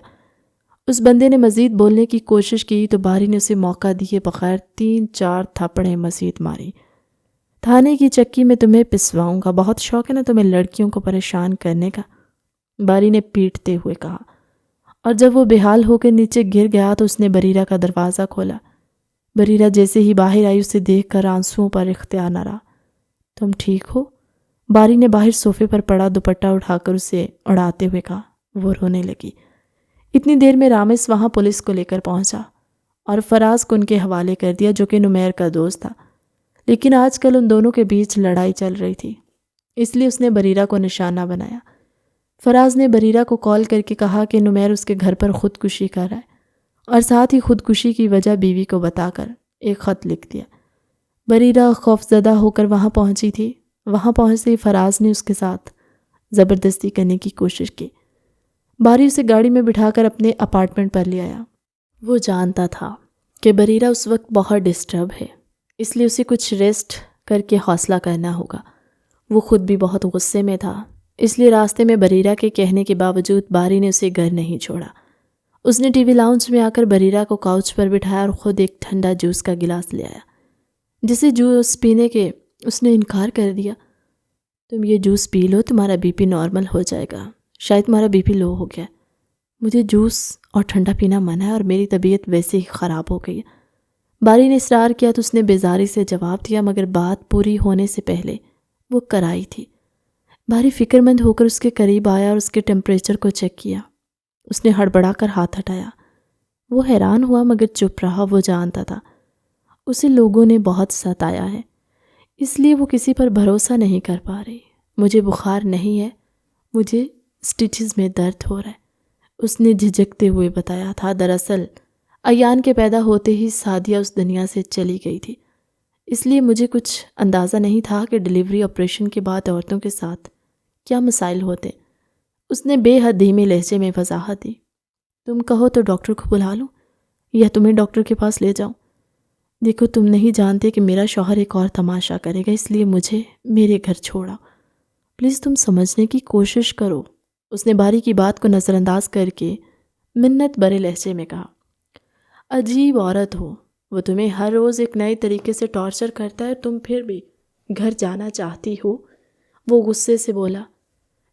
اس بندے نے مزید بولنے کی کوشش کی تو باری نے اسے موقع دیے بغیر 3-4 تھپڑیں مزید ماری۔ تھانے کی چکی میں تمہیں پسواؤں گا، بہت شوق ہے نا تمہیں لڑکیوں کو پریشان کرنے کا، باری نے پیٹتے ہوئے کہا۔ اور جب وہ بے حال ہو کے نیچے گر گیا تو اس نے بریرہ کا دروازہ کھولا۔ بریرہ جیسے ہی باہر آئی اسے دیکھ کر آنسوؤں پر اختیار نہ رہا۔ تم ٹھیک ہو؟ باری نے باہر صوفے پر پڑا دوپٹہ اٹھا کر اسے اڑاتے ہوئے کہا۔ وہ رونے لگی۔ اتنی دیر میں رامز وہاں پولیس کو لے کر پہنچا اور فراز کو ان کے حوالے کر دیا جو کہ نمیر کا دوست تھا، لیکن آج کل ان دونوں کے بیچ لڑائی چل رہی تھی، اس لیے اس نے بریرہ کو نشانہ بنایا۔ فراز نے بریرہ کو کال کر کے کہا کہ نمیر اس کے گھر پر خودکشی کر رہا ہے اور ساتھ ہی خودکشی کی وجہ بیوی کو بتا کر ایک خط لکھ دیا۔ بریرہ خوفزدہ ہو کر وہاں پہنچی تھی۔ وہاں پہنچتے ہی فراز نے اس کے ساتھ زبردستی کرنے کی کوشش کی۔ باری اسے گاڑی میں بٹھا کر اپنے اپارٹمنٹ پر لے آیا۔ وہ جانتا تھا کہ بریرہ اس وقت بہت ڈسٹرب ہے، اس لیے اسے کچھ ریسٹ کر کے حوصلہ کرنا ہوگا۔ وہ خود بھی بہت غصے میں تھا، اس لیے راستے میں بریرہ کے کہنے کے باوجود باری نے اسے گھر نہیں چھوڑا۔ اس نے ٹی وی لاؤنج میں آ کر بریرہ کو کاؤچ پر بٹھایا اور خود ایک ٹھنڈا جوس کا گلاس لے آیا، جسے جوس پینے کے اس نے انکار کر دیا۔ تم یہ جوس پی لو، تمہارا بی پی نارمل ہو جائے گا، شاید تمہارا بی پی لو ہو گیا۔ مجھے جوس اور ٹھنڈا پینا منع ہے اور میری طبیعت ویسے ہی خراب ہو گئی ہے۔ باری نے اصرار کیا تو اس نے بیزاری سے جواب دیا، مگر بات پوری ہونے سے پہلے وہ کرائی تھی۔ باری فکر مند ہو کر اس کے قریب آیا اور اس کے ٹیمپریچر کو چیک کیا۔ اس نے ہڑبڑا کر ہاتھ ہٹایا۔ وہ حیران ہوا مگر چپ رہا۔ وہ جانتا تھا اسے لوگوں نے بہت ستایا ہے، اس لیے وہ کسی پر بھروسہ نہیں کر پا رہی۔ مجھے بخار نہیں ہے، مجھے سٹیچز میں درد ہو رہا ہے، اس نے جھجکتے ہوئے بتایا تھا۔ دراصل ایان کے پیدا ہوتے ہی سعدیہ اس دنیا سے چلی گئی تھی، اس لیے مجھے کچھ اندازہ نہیں تھا کہ ڈیلیوری آپریشن کے بعد عورتوں کے ساتھ کیا مسائل ہوتے۔ اس نے بے حد دھیمے لہجے میں وضاحت دی۔ تم کہو تو ڈاکٹر کو بلا لوں یا تمہیں ڈاکٹر کے پاس لے جاؤں؟ دیکھو تم نہیں جانتے کہ میرا شوہر ایک اور تماشا کرے گا، اس لیے مجھے میرے گھر چھوڑا، پلیز تم سمجھنے کی کوشش کرو۔ اس نے باری کی بات کو نظر انداز کر کے منت بھرے لہجے میں کہا۔ عجیب عورت ہو، وہ تمہیں ہر روز ایک نئے طریقے سے ٹارچر کرتا ہے، تم پھر بھی گھر جانا چاہتی ہو؟ وہ غصے سے بولا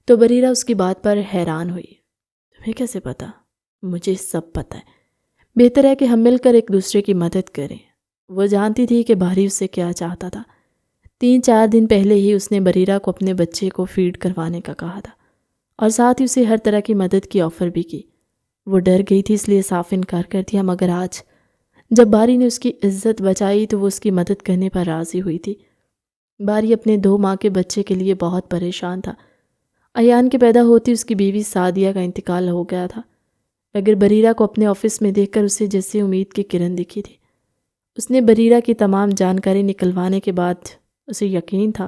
تو بریرہ اس کی بات پر حیران ہوئی۔ تمہیں کیسے پتا؟ مجھے سب پتا ہے، بہتر ہے کہ ہم مل کر ایک دوسرے کی مدد کریں۔ وہ جانتی تھی کہ باری اس سے کیا چاہتا تھا، 3-4 دن پہلے ہی اس نے بریرہ کو اپنے بچے کو فیڈ کروانے کا کہا تھا اور ساتھ ہی اسے ہر طرح کی مدد کی آفر بھی کی۔ وہ ڈر گئی تھی اس لیے صاف انکار کر دیا، مگر آج جب باری نے اس کی عزت بچائی تو وہ اس کی مدد کرنے پر راضی ہوئی تھی۔ باری اپنے 2 ماہ کے بچے کے لیے بہت پریشان تھا۔ ایان کے پیدا ہوتی اس کی بیوی سعدیہ کا انتقال ہو گیا تھا، مگر بریرہ کو اپنے آفس میں دیکھ کر اسے جیسے امید کی کرن دکھی تھی۔ اس نے بریرہ کی تمام جانکاری نکلوانے کے بعد اسے یقین تھا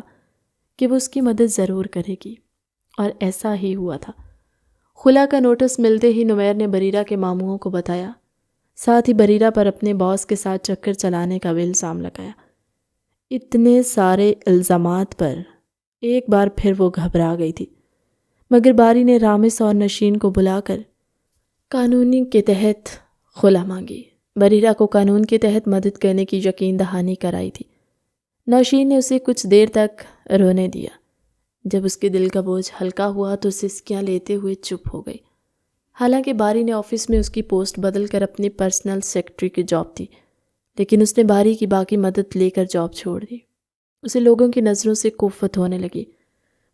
کہ وہ اس کی مدد ضرور کرے گی، اور ایسا ہی ہوا تھا۔ خلا کا نوٹس ملتے ہی نمیر نے بریرہ کے ماموں کو بتایا، ساتھ ہی بریرہ پر اپنے باس کے ساتھ چکر چلانے کا بھی الزام لگایا۔ اتنے سارے الزامات پر ایک بار پھر وہ گھبرا گئی تھی، مگر باری نے رامس اور نشین کو بلا کر قانونی کے تحت خلا مانگی۔ بریرہ کو قانون کے تحت مدد کرنے کی یقین دہانی کرائی تھی۔ نوشین نے اسے کچھ دیر تک رونے دیا۔ جب اس کے دل کا بوجھ ہلکا ہوا تو سسکیاں لیتے ہوئے چپ ہو گئی۔ حالانکہ باری نے آفس میں اس کی پوسٹ بدل کر اپنی پرسنل سیکرٹری کی جاب دی، لیکن اس نے باری کی باقی مدد لے کر جاب چھوڑ دی۔ اسے لوگوں کی نظروں سے کوفت ہونے لگی۔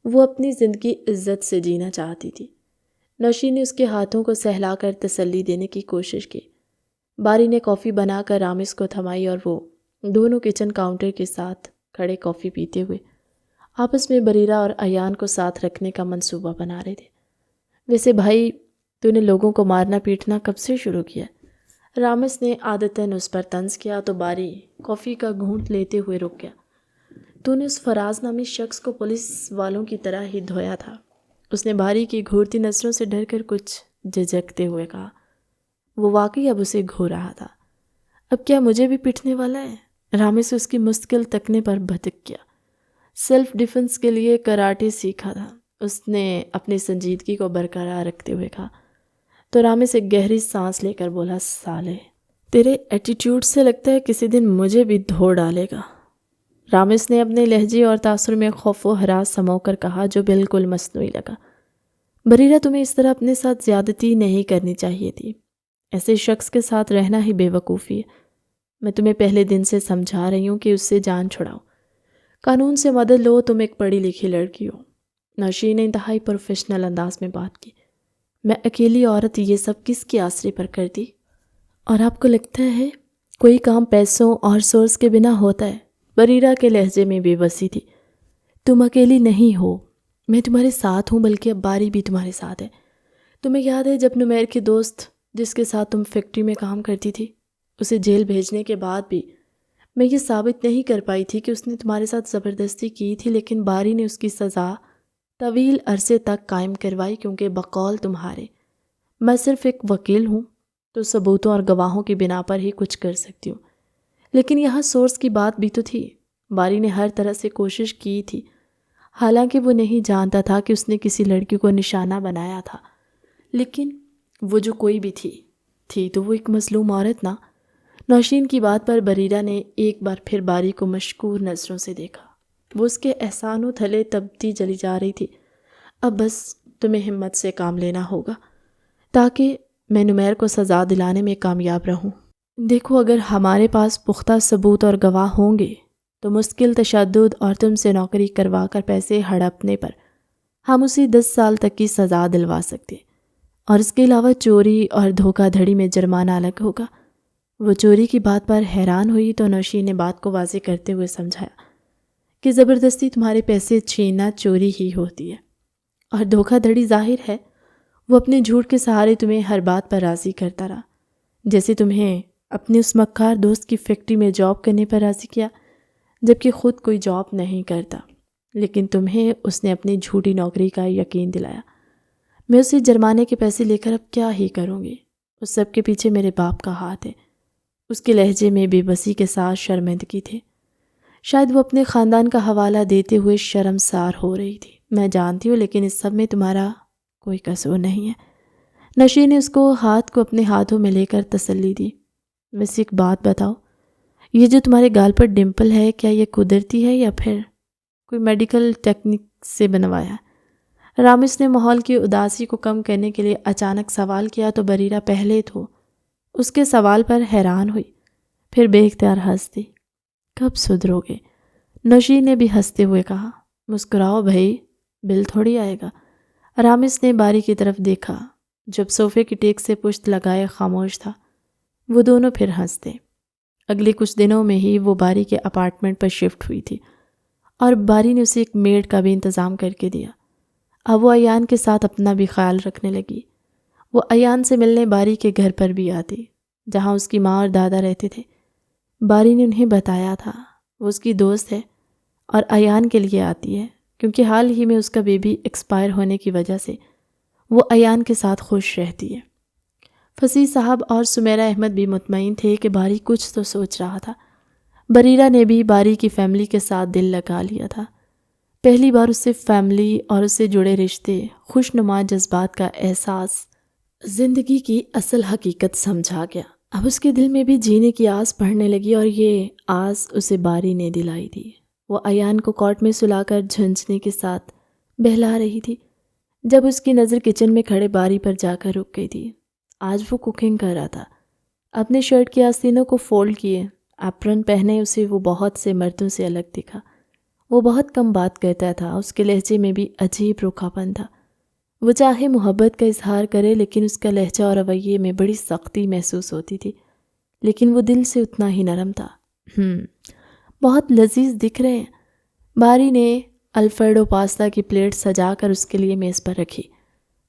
وہ اپنی زندگی عزت سے جینا چاہتی تھی۔ نوشین نے اس کے ہاتھوں کو سہلا کر تسلی دینے کی کوشش کی۔ باری نے کافی بنا کر رامس کو تھمائی اور وہ دونوں کچن کاؤنٹر کے ساتھ کھڑے کافی پیتے ہوئے آپس میں بریرہ اور ایان کو ساتھ رکھنے کا منصوبہ بنا رہے تھے۔ ویسے بھائی، تو نے لوگوں کو مارنا پیٹنا کب سے شروع کیا؟ رامس نے عادتاً اس پر طنز کیا تو باری کافی کا گھونٹ لیتے ہوئے رک گیا۔ تو نے اس فراز نامی شخص کو پولیس والوں کی طرح ہی دھویا تھا۔ اس نے باری کی گھورتی نظروں سے ڈر کر کچھ جھجکتے ہوئے کہا۔ وہ واقعی اب اسے گھور رہا تھا۔ اب کیا مجھے بھی پٹنے والا ہے؟ رامس اس کی مستقل تکنے پر بھٹک گیا۔ سیلف ڈیفنس کے لیے کراٹے سیکھا تھا، اس نے اپنی سنجیدگی کو برقرار رکھتے ہوئے کہا۔ تو رامس ایک گہری سانس لے کر بولا، سالے، تیرے ایٹیٹیوڈ سے لگتا ہے کسی دن مجھے بھی دھو ڈالے گا۔ رامس نے اپنے لہجے اور تاثر میں خوف و ہراس سمو کر کہا، جو بالکل مصنوعی لگا۔ بریرہ، تمہیں اس طرح اپنے ساتھ زیادتی نہیں کرنی چاہیے تھی۔ ایسے شخص کے ساتھ رہنا ہی بے وقوفی ہے۔ میں تمہیں پہلے دن سے سمجھا رہی ہوں کہ اس سے جان چھڑاؤ، قانون سے مدد لو، تم ایک پڑھی لکھی لڑکی ہو۔ نوشین نے انتہائی پروفیشنل انداز میں بات کی۔ میں اکیلی عورت یہ سب کس کے آسرے پر کرتی؟ اور آپ کو لگتا ہے کوئی کام پیسوں اور سورس کے بنا ہوتا ہے؟ بریرہ کے لہجے میں بے بسی تھی۔ تم اکیلی نہیں ہو، میں تمہارے ساتھ ہوں، بلکہ اب باری بھی تمہارے ساتھ ہے۔ تمہیں یاد ہے جب نمیر کی دوست جس کے ساتھ تم فیکٹری میں کام کرتی تھی، اسے جیل بھیجنے کے بعد بھی میں یہ ثابت نہیں کر پائی تھی کہ اس نے تمہارے ساتھ زبردستی کی تھی، لیکن باری نے اس کی سزا طویل عرصے تک قائم کروائی، کیونکہ بقول تمہارے میں صرف ایک وکیل ہوں تو ثبوتوں اور گواہوں کی بنا پر ہی کچھ کر سکتی ہوں۔ لیکن یہاں سورس کی بات بھی تو تھی۔ باری نے ہر طرح سے کوشش کی تھی، حالانکہ وہ نہیں جانتا تھا کہ اس نے کسی لڑکی کو نشانہ بنایا تھا، لیکن وہ جو کوئی بھی تھی تو وہ ایک مظلوم عورت نہ۔ نوشین کی بات پر بریرہ نے ایک بار پھر باری کو مشکور نظروں سے دیکھا۔ وہ اس کے احسانوں تھلے تبتی چلی جا رہی تھی۔ اب بس تمہیں ہمت سے کام لینا ہوگا تاکہ میں نمیر کو سزا دلانے میں کامیاب رہوں۔ دیکھو، اگر ہمارے پاس پختہ ثبوت اور گواہ ہوں گے تو مشکل تشدد اور تم سے نوکری کروا کر پیسے ہڑپنے پر ہم اسے 10 سال تک کی سزا دلوا سکتے، اور اس کے علاوہ چوری اور دھوکہ دھڑی میں جرمانہ الگ ہوگا۔ وہ چوری کی بات پر حیران ہوئی تو نوشین نے بات کو واضح کرتے ہوئے سمجھایا کہ زبردستی تمہارے پیسے چھیننا چوری ہی ہوتی ہے، اور دھوکہ دھڑی ظاہر ہے وہ اپنے جھوٹ کے سہارے تمہیں ہر بات پر راضی کرتا رہا، جیسے تمہیں اپنے اس مکار دوست کی فیکٹری میں جاب کرنے پر راضی کیا جبکہ خود کوئی جاب نہیں کرتا، لیکن تمہیں اس نے اپنی جھوٹی نوکری کا یقین دلایا۔ میں اسے جرمانے کے پیسے لے کر اب کیا ہی کروں گی؟ اس سب کے پیچھے میرے باپ کا ہاتھ ہے۔ اس کے لہجے میں بے بسی کے ساتھ شرمندگی تھی۔ شاید وہ اپنے خاندان کا حوالہ دیتے ہوئے شرمسار ہو رہی تھی۔ میں جانتی ہوں، لیکن اس سب میں تمہارا کوئی قصور نہیں ہے۔ نوشین نے اس کو ہاتھ کو اپنے ہاتھوں میں لے کر تسلی دی۔ ویسے ایک بات بتاؤ، یہ جو تمہارے گال پر ڈمپل ہے، کیا یہ قدرتی ہے یا پھر کوئی میڈیکل ٹیکنیک سے بنوایا ہے؟ رامس نے ماحول کی اداسی کو کم کرنے کے لیے اچانک سوال کیا تو بریرہ پہلے تو اس کے سوال پر حیران ہوئی، پھر بے اختیار ہنس دی۔ کب سدھرو گے؟ نوشین نے بھی ہنستے ہوئے کہا، مسکراؤ بھائی، بل تھوڑی آئے گا۔ رامس نے باری کی طرف دیکھا، جب صوفے کی ٹیک سے پشت لگائے خاموش تھا۔ وہ دونوں پھر ہنستے۔ اگلے کچھ دنوں میں ہی وہ باری کے اپارٹمنٹ پر شفٹ ہوئی تھی اور باری نے اسے ایک میڈ کا بھی انتظام کر کے دیا۔ اب وہ ایان کے ساتھ اپنا بھی خیال رکھنے لگی۔ وہ ایان سے ملنے باری کے گھر پر بھی آتی، جہاں اس کی ماں اور دادا رہتے تھے۔ باری نے انہیں بتایا تھا وہ اس کی دوست ہے اور ایان کے لیے آتی ہے، کیونکہ حال ہی میں اس کا بیبی ایکسپائر ہونے کی وجہ سے وہ ایان کے ساتھ خوش رہتی ہے۔ فصیح صاحب اور سمیرہ احمد بھی مطمئن تھے کہ باری کچھ تو سوچ رہا تھا۔ بریرہ نے بھی باری کی فیملی کے ساتھ دل لگا لیا تھا۔ پہلی بار اسے فیملی اور اس سے جڑے رشتے، خوشنما جذبات کا احساس، زندگی کی اصل حقیقت سمجھا گیا۔ اب اس کے دل میں بھی جینے کی آس بڑھنے لگی، اور یہ آس اسے باری نے دلائی تھی۔ وہ ایان کو کورٹ میں سلا کر جھنجھنے کے ساتھ بہلا رہی تھی، جب اس کی نظر کچن میں کھڑے باری پر جا کر رک گئی تھی۔ آج وہ کوکنگ کر رہا تھا، اپنے شرٹ کے آستینوں کو فولڈ کیے، ایپرن پہنے اسے وہ بہت سے مردوں سے الگ دکھا۔ وہ بہت کم بات کرتا تھا، اس کے لہجے میں بھی عجیب روکھا پن تھا۔ وہ چاہے محبت کا اظہار کرے، لیکن اس کا لہجہ اور رویے میں بڑی سختی محسوس ہوتی تھی، لیکن وہ دل سے اتنا ہی نرم تھا۔ بہت لذیذ دکھ رہے ہیں۔ باری نے الفریڈو پاستا کی پلیٹ سجا کر اس کے لیے میز پر رکھی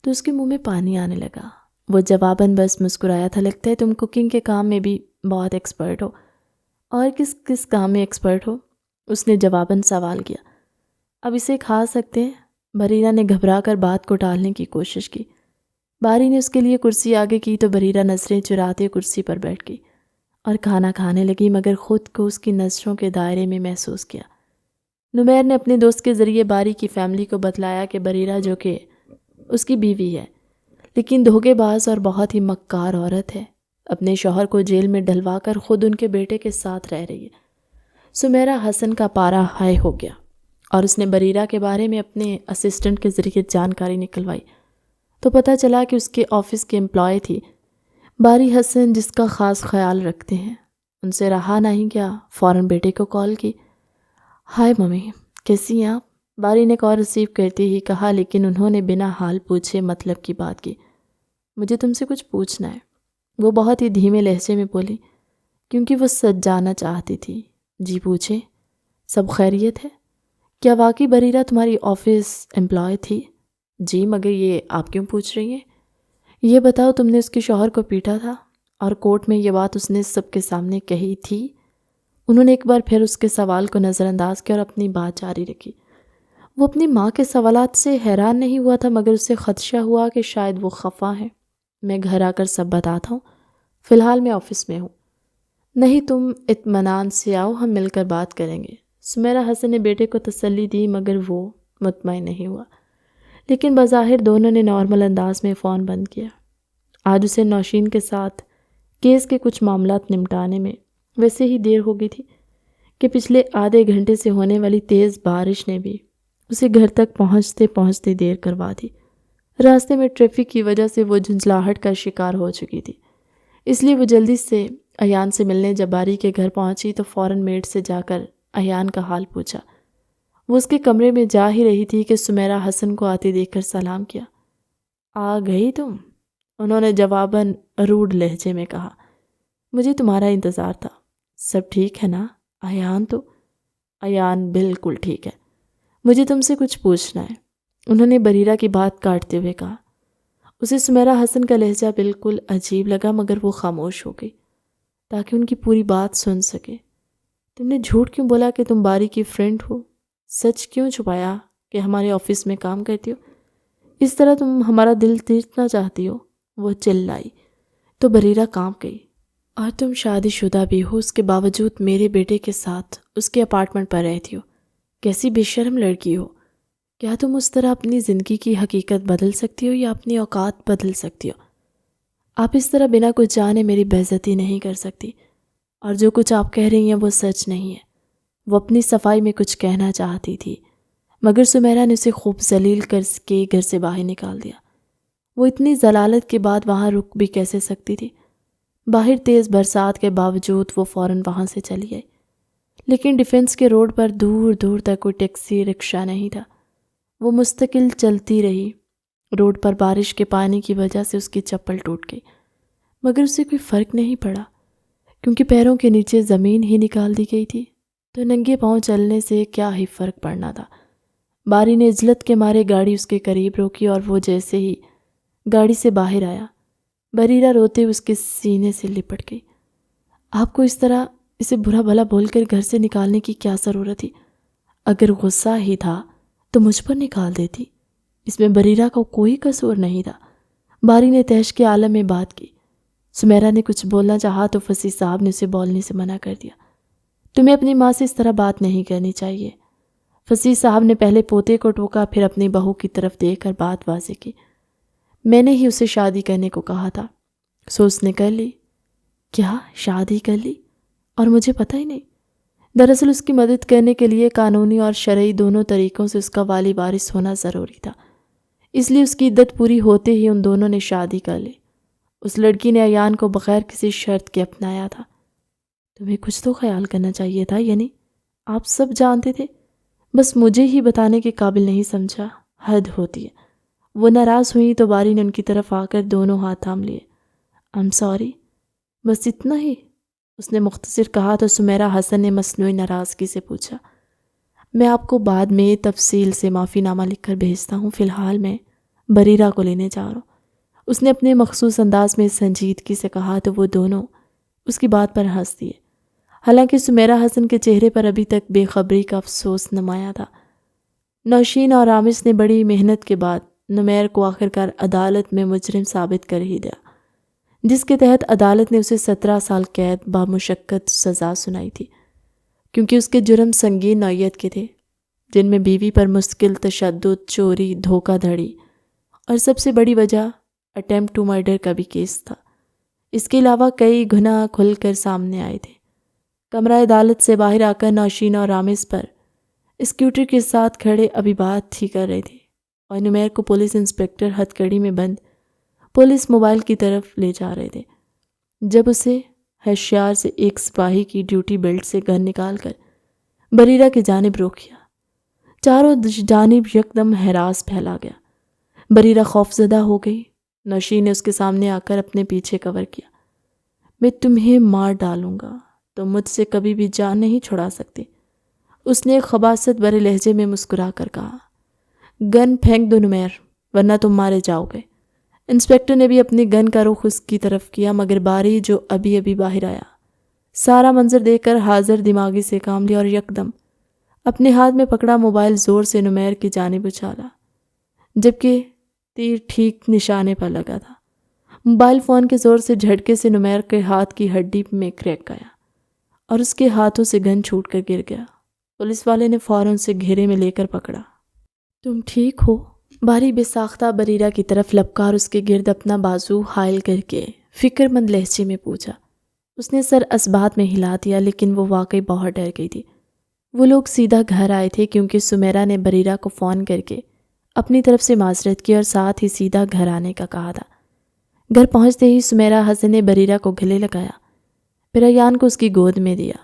تو اس کے منہ میں پانی آنے لگا۔ وہ جواباً بس مسکرایا تھا۔ لگتا ہے تم کوکنگ کے کام میں بھی بہت ایکسپرٹ ہو۔ اور کس کام میں ایکسپرٹ ہو؟ اس نے جواباً سوال کیا۔ اب اسے کھا سکتے ہیں؟ بریرہ نے گھبرا کر بات کو ٹالنے کی کوشش کی۔ باری نے اس کے لیے کرسی آگے کی تو بریرہ نظریں چراتے کرسی پر بیٹھ گئی اور کھانا کھانے لگی، مگر خود کو اس کی نظروں کے دائرے میں محسوس کیا۔ نمیر نے اپنے دوست کے ذریعے باری کی فیملی کو بتلایا کہ بریرہ، جو کہ اس کی بیوی ہے لیکن دھوکے باز اور بہت ہی مکار عورت ہے، اپنے شوہر کو جیل میں ڈلوا کر خود ان کے بیٹے کے ساتھ رہ رہی ہے۔ سمیرہ حسن کا پارا ہائی ہو گیا اور اس نے بریرہ کے بارے میں اپنے اسسٹنٹ کے ذریعے جانکاری نکلوائی تو پتہ چلا کہ اس کے آفس کی امپلائی تھی باری حسن، جس کا خاص خیال رکھتے ہیں۔ ان سے رہا نہیں گیا، فوراً بیٹے کو کال کی۔ ہائے ممی، کیسی ہیں آپ؟ باری نے کال ریسیو کرتے ہی کہا، لیکن انہوں نے بنا حال پوچھے مطلب کی بات کی۔ مجھے تم سے کچھ پوچھنا ہے، وہ بہت ہی دھیمے لہجے میں بولی، کیونکہ وہ سچ جاننا چاہتی تھی۔ جی پوچھیں، سب خیریت ہے؟ کیا واقعی بریرہ تمہاری آفس امپلائی تھی؟ جی، مگر یہ آپ کیوں پوچھ رہی ہیں؟ یہ بتاؤ، تم نے اس کے شوہر کو پیٹا تھا اور کورٹ میں یہ بات اس نے سب کے سامنے کہی تھی؟ انہوں نے ایک بار پھر اس کے سوال کو نظر انداز کیا اور اپنی بات جاری رکھی۔ وہ اپنی ماں کے سوالات سے حیران نہیں ہوا تھا، مگر اسے خدشہ ہوا کہ شاید وہ خفا ہے۔ میں گھر آ کر سب بتاتا ہوں، فی الحال میں آفس میں ہوں۔ نہیں، تم اطمینان سے آؤ، ہم مل کر بات کریں گے۔ سمیرہ حسن نے بیٹے کو تسلی دی، مگر وہ مطمئن نہیں ہوا۔ لیکن بظاہر دونوں نے نارمل انداز میں فون بند کیا۔ آج اسے نوشین کے ساتھ کیس کے کچھ معاملات نمٹانے میں ویسے ہی دیر ہو گئی تھی کہ پچھلے آدھے گھنٹے سے ہونے والی تیز بارش نے بھی اسے گھر تک پہنچتے پہنچتے دیر کروا دی۔ راستے میں ٹریفک کی وجہ سے وہ جھنجھلاہٹ کا شکار ہو چکی تھی، اس لیے وہ جلدی سے ایان سے ملنے جب باری کے گھر پہنچی تو فوراً میڈ سے جا کر ایان کا حال پوچھا۔ وہ اس کے کمرے میں جا ہی رہی تھی کہ سمیرہ حسن کو آتے دیکھ کر سلام کیا۔ آ گئی تم؟ انہوں نے جواباً روڈ لہجے میں کہا۔ مجھے تمہارا انتظار تھا۔ سب ٹھیک ہے نا؟ ایان تو؟ ایان بالکل ٹھیک ہے، مجھے تم سے کچھ پوچھنا ہے، انہوں نے بریرہ کی بات کاٹتے ہوئے کہا۔ اسے سمیرہ حسن کا لہجہ بالکل عجیب لگا، مگر وہ خاموش ہو گئی تاکہ ان کی پوری بات سن سکے۔ تم نے جھوٹ کیوں بولا کہ تم باری کی فرینڈ ہو؟ سچ کیوں چھپایا کہ ہمارے آفس میں کام کرتی ہو؟ اس طرح تم ہمارا دل جیتنا چاہتی ہو؟ وہ چلائی تو بریرہ کانپ گئی۔ اور تم شادی شدہ بھی ہو، اس کے باوجود میرے بیٹے کے ساتھ اس کے اپارٹمنٹ پر رہتی ہو؟ کیسی بے شرم لڑکی ہو! کیا تم اس طرح اپنی زندگی کی حقیقت بدل سکتی ہو یا اپنی اوقات بدل سکتی ہو؟ آپ اس طرح بنا کچھ جانے میری بے عزتی نہیں کر سکتی، اور جو کچھ آپ کہہ رہی ہیں وہ سچ نہیں ہے۔ وہ اپنی صفائی میں کچھ کہنا چاہتی تھی، مگر سمیرہ نے اسے خوب ذلیل کر کے گھر سے باہر نکال دیا۔ وہ اتنی ذلالت کے بعد وہاں رک بھی کیسے سکتی تھی؟ باہر تیز برسات کے باوجود وہ فوراً وہاں سے چلی آئی، لیکن ڈیفنس کے روڈ پر دور دور تک کوئی ٹیکسی رکشہ نہیں تھا۔ وہ مستقل چلتی رہی۔ روڈ پر بارش کے پانی کی وجہ سے اس کی چپل ٹوٹ گئی، مگر اسے کوئی فرق نہیں پڑا کیونکہ پیروں کے نیچے زمین ہی نکال دی گئی تھی، تو ننگے پاؤں چلنے سے کیا ہی فرق پڑنا تھا۔ باری نے عجلت کے مارے گاڑی اس کے قریب روکی اور وہ جیسے ہی گاڑی سے باہر آیا، بریرہ روتے اس کے سینے سے لپٹ گئی۔ آپ کو اس طرح اسے برا بھلا بول کر گھر سے نکالنے کی کیا ضرورت تھی؟ اگر غصہ ہی تھا تو مجھ پر نکال دیتی، اس میں بریرہ کا کوئی قصور نہیں تھا۔ باری نے تحش کے عالم میں بات کی۔ سمیرہ نے کچھ بولنا چاہا تو فصیح صاحب نے اسے بولنے سے منع کر دیا۔ تمہیں اپنی ماں سے اس طرح بات نہیں کرنی چاہیے۔ فصیح صاحب نے پہلے پوتے کو ٹوکا، پھر اپنی بہو کی طرف دیکھ کر بات واضح کی۔ میں نے ہی اسے شادی کرنے کو کہا تھا، سو اس نے کر لی۔ کیا شادی کر لی؟ اور مجھے پتہ ہی نہیں۔ دراصل اس کی مدد کرنے کے لیے قانونی اور شرعی دونوں طریقوں سے اس کا والی وارث ہونا ضروری تھا، اس لیے اس کی عدت پوری ہوتے ہی ان دونوں نے شادی کر لی۔ اس لڑکی نے ایان کو بغیر کسی شرط کے اپنایا تھا۔ تمہیں کچھ تو خیال کرنا چاہیے تھا، یعنی آپ سب جانتے تھے، بس مجھے ہی بتانے کے قابل نہیں سمجھا۔ حد ہوتی ہے۔ وہ ناراض ہوئی تو باری نے ان کی طرف آ کر دونوں ہاتھ تھام لیے۔ I'm sorry، بس اتنا ہی؟ اس نے مختصر کہا تو سمیرہ حسن نے مصنوعی ناراضگی سے پوچھا۔ میں آپ کو بعد میں تفصیل سے معافی نامہ لکھ کر بھیجتا ہوں، فی الحال میں بریرہ کو لینے جا رہا ہوں۔ اس نے اپنے مخصوص انداز میں سنجیدگی سے کہا تو وہ دونوں اس کی بات پر ہنس دیے، حالانکہ سمیرہ حسن کے چہرے پر ابھی تک بے خبری کا افسوس نمایاں تھا۔ نوشین اور رامس نے بڑی محنت کے بعد نمیر کو آخرکار عدالت میں مجرم ثابت کر ہی دیا، جس کے تحت عدالت نے اسے 17 سال قید بامشقت سزا سنائی تھی، کیونکہ اس کے جرم سنگین نوعیت کے تھے، جن میں بیوی پر مستقل تشدد، چوری، دھوکہ دھڑی اور سب سے بڑی وجہ اٹیمپٹ ٹو مرڈر کا بھی کیس تھا۔ اس کے علاوہ کئی گناہ کھل کر سامنے آئے تھے۔ کمرہ عدالت سے باہر آ کر نوشین اور رامس پر اسکوٹر کے ساتھ کھڑے ابھی بات ہی کر رہے تھے اور نمیر کو پولیس انسپکٹر ہتھ کڑی میں بند پولیس موبائل کی طرف لے جا رہے تھے، جب اسے ہوشیار سے ایک سپاہی کی ڈیوٹی بیلٹ سے گن نکال کر بریرہ کی جانب روک کیا۔ چاروں جانب یکدم ہراس پھیلا گیا۔ بریرہ خوفزدہ ہو گئی۔ نوشین نے اس کے سامنے آ کر اپنے پیچھے کور کیا۔ میں تمہیں مار ڈالوں گا، تم مجھ سے کبھی بھی جان نہیں چھڑا سکتے، اس نے ایک خباثت بھرے لہجے میں مسکرا کر کہا۔ گن پھینک دو نمیر، ورنہ تم مارے جاؤ گے۔ انسپکٹر نے بھی اپنی گن کا رخ اس کی طرف کیا، مگر باری جو ابھی باہر آیا، سارا منظر دیکھ کر حاضر دماغی سے کام لیا اور یکدم اپنے ہاتھ میں پکڑا موبائل زور سے نمیر کی جانب اچھالا، جبکہ تیر ٹھیک نشانے پر لگا تھا۔ موبائل فون کے زور سے جھٹکے سے نمیر کے ہاتھ کی ہڈی میں کریک آیا اور اس کے ہاتھوں سے گن چھوٹ کر گر گیا۔ پولیس والے نے فوراً سے گھیرے میں لے کر پکڑا۔ تم ٹھیک ہو؟ باری بے ساختہ بریرہ کی طرف لپکار اس کے گرد اپنا بازو حائل کر کے فکر مند لہجے میں پوچھا۔ اس نے سر اسبات میں ہلا دیا، لیکن وہ واقعی بہت ڈر گئی تھی۔ وہ لوگ سیدھا گھر آئے تھے کیونکہ سمیرہ نے بریرہ کو فون کر کے اپنی طرف سے معذرت کی اور ساتھ ہی سیدھا گھر آنے کا کہا تھا۔ گھر پہنچتے ہی سمیرہ حسن نے بریرہ کو گلے لگایا، پھر ایان کو اس کی گود میں دیا۔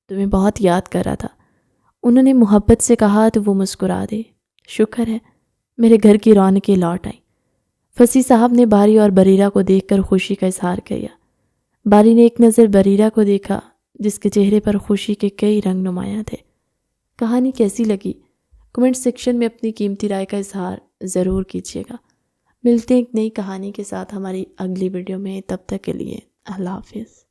تمہیں بہت یاد کر رہا تھا، انہوں نے محبت سے کہا تو وہ مسکرا دی۔ شکر ہے میرے گھر کی رونقیں لوٹ آئیں۔ فصیح صاحب نے باری اور بریرہ کو دیکھ کر خوشی کا اظہار کیا۔ باری نے ایک نظر بریرہ کو دیکھا، جس کے چہرے پر خوشی کے کئی رنگ نمایاں تھے۔ کہانی کیسی لگی؟ کمنٹ سیکشن میں اپنی قیمتی رائے کا اظہار ضرور کیجیے گا۔ ملتے ہیں ایک نئی کہانی کے ساتھ ہماری اگلی ویڈیو میں، تب تک کے لیے اللہ حافظ۔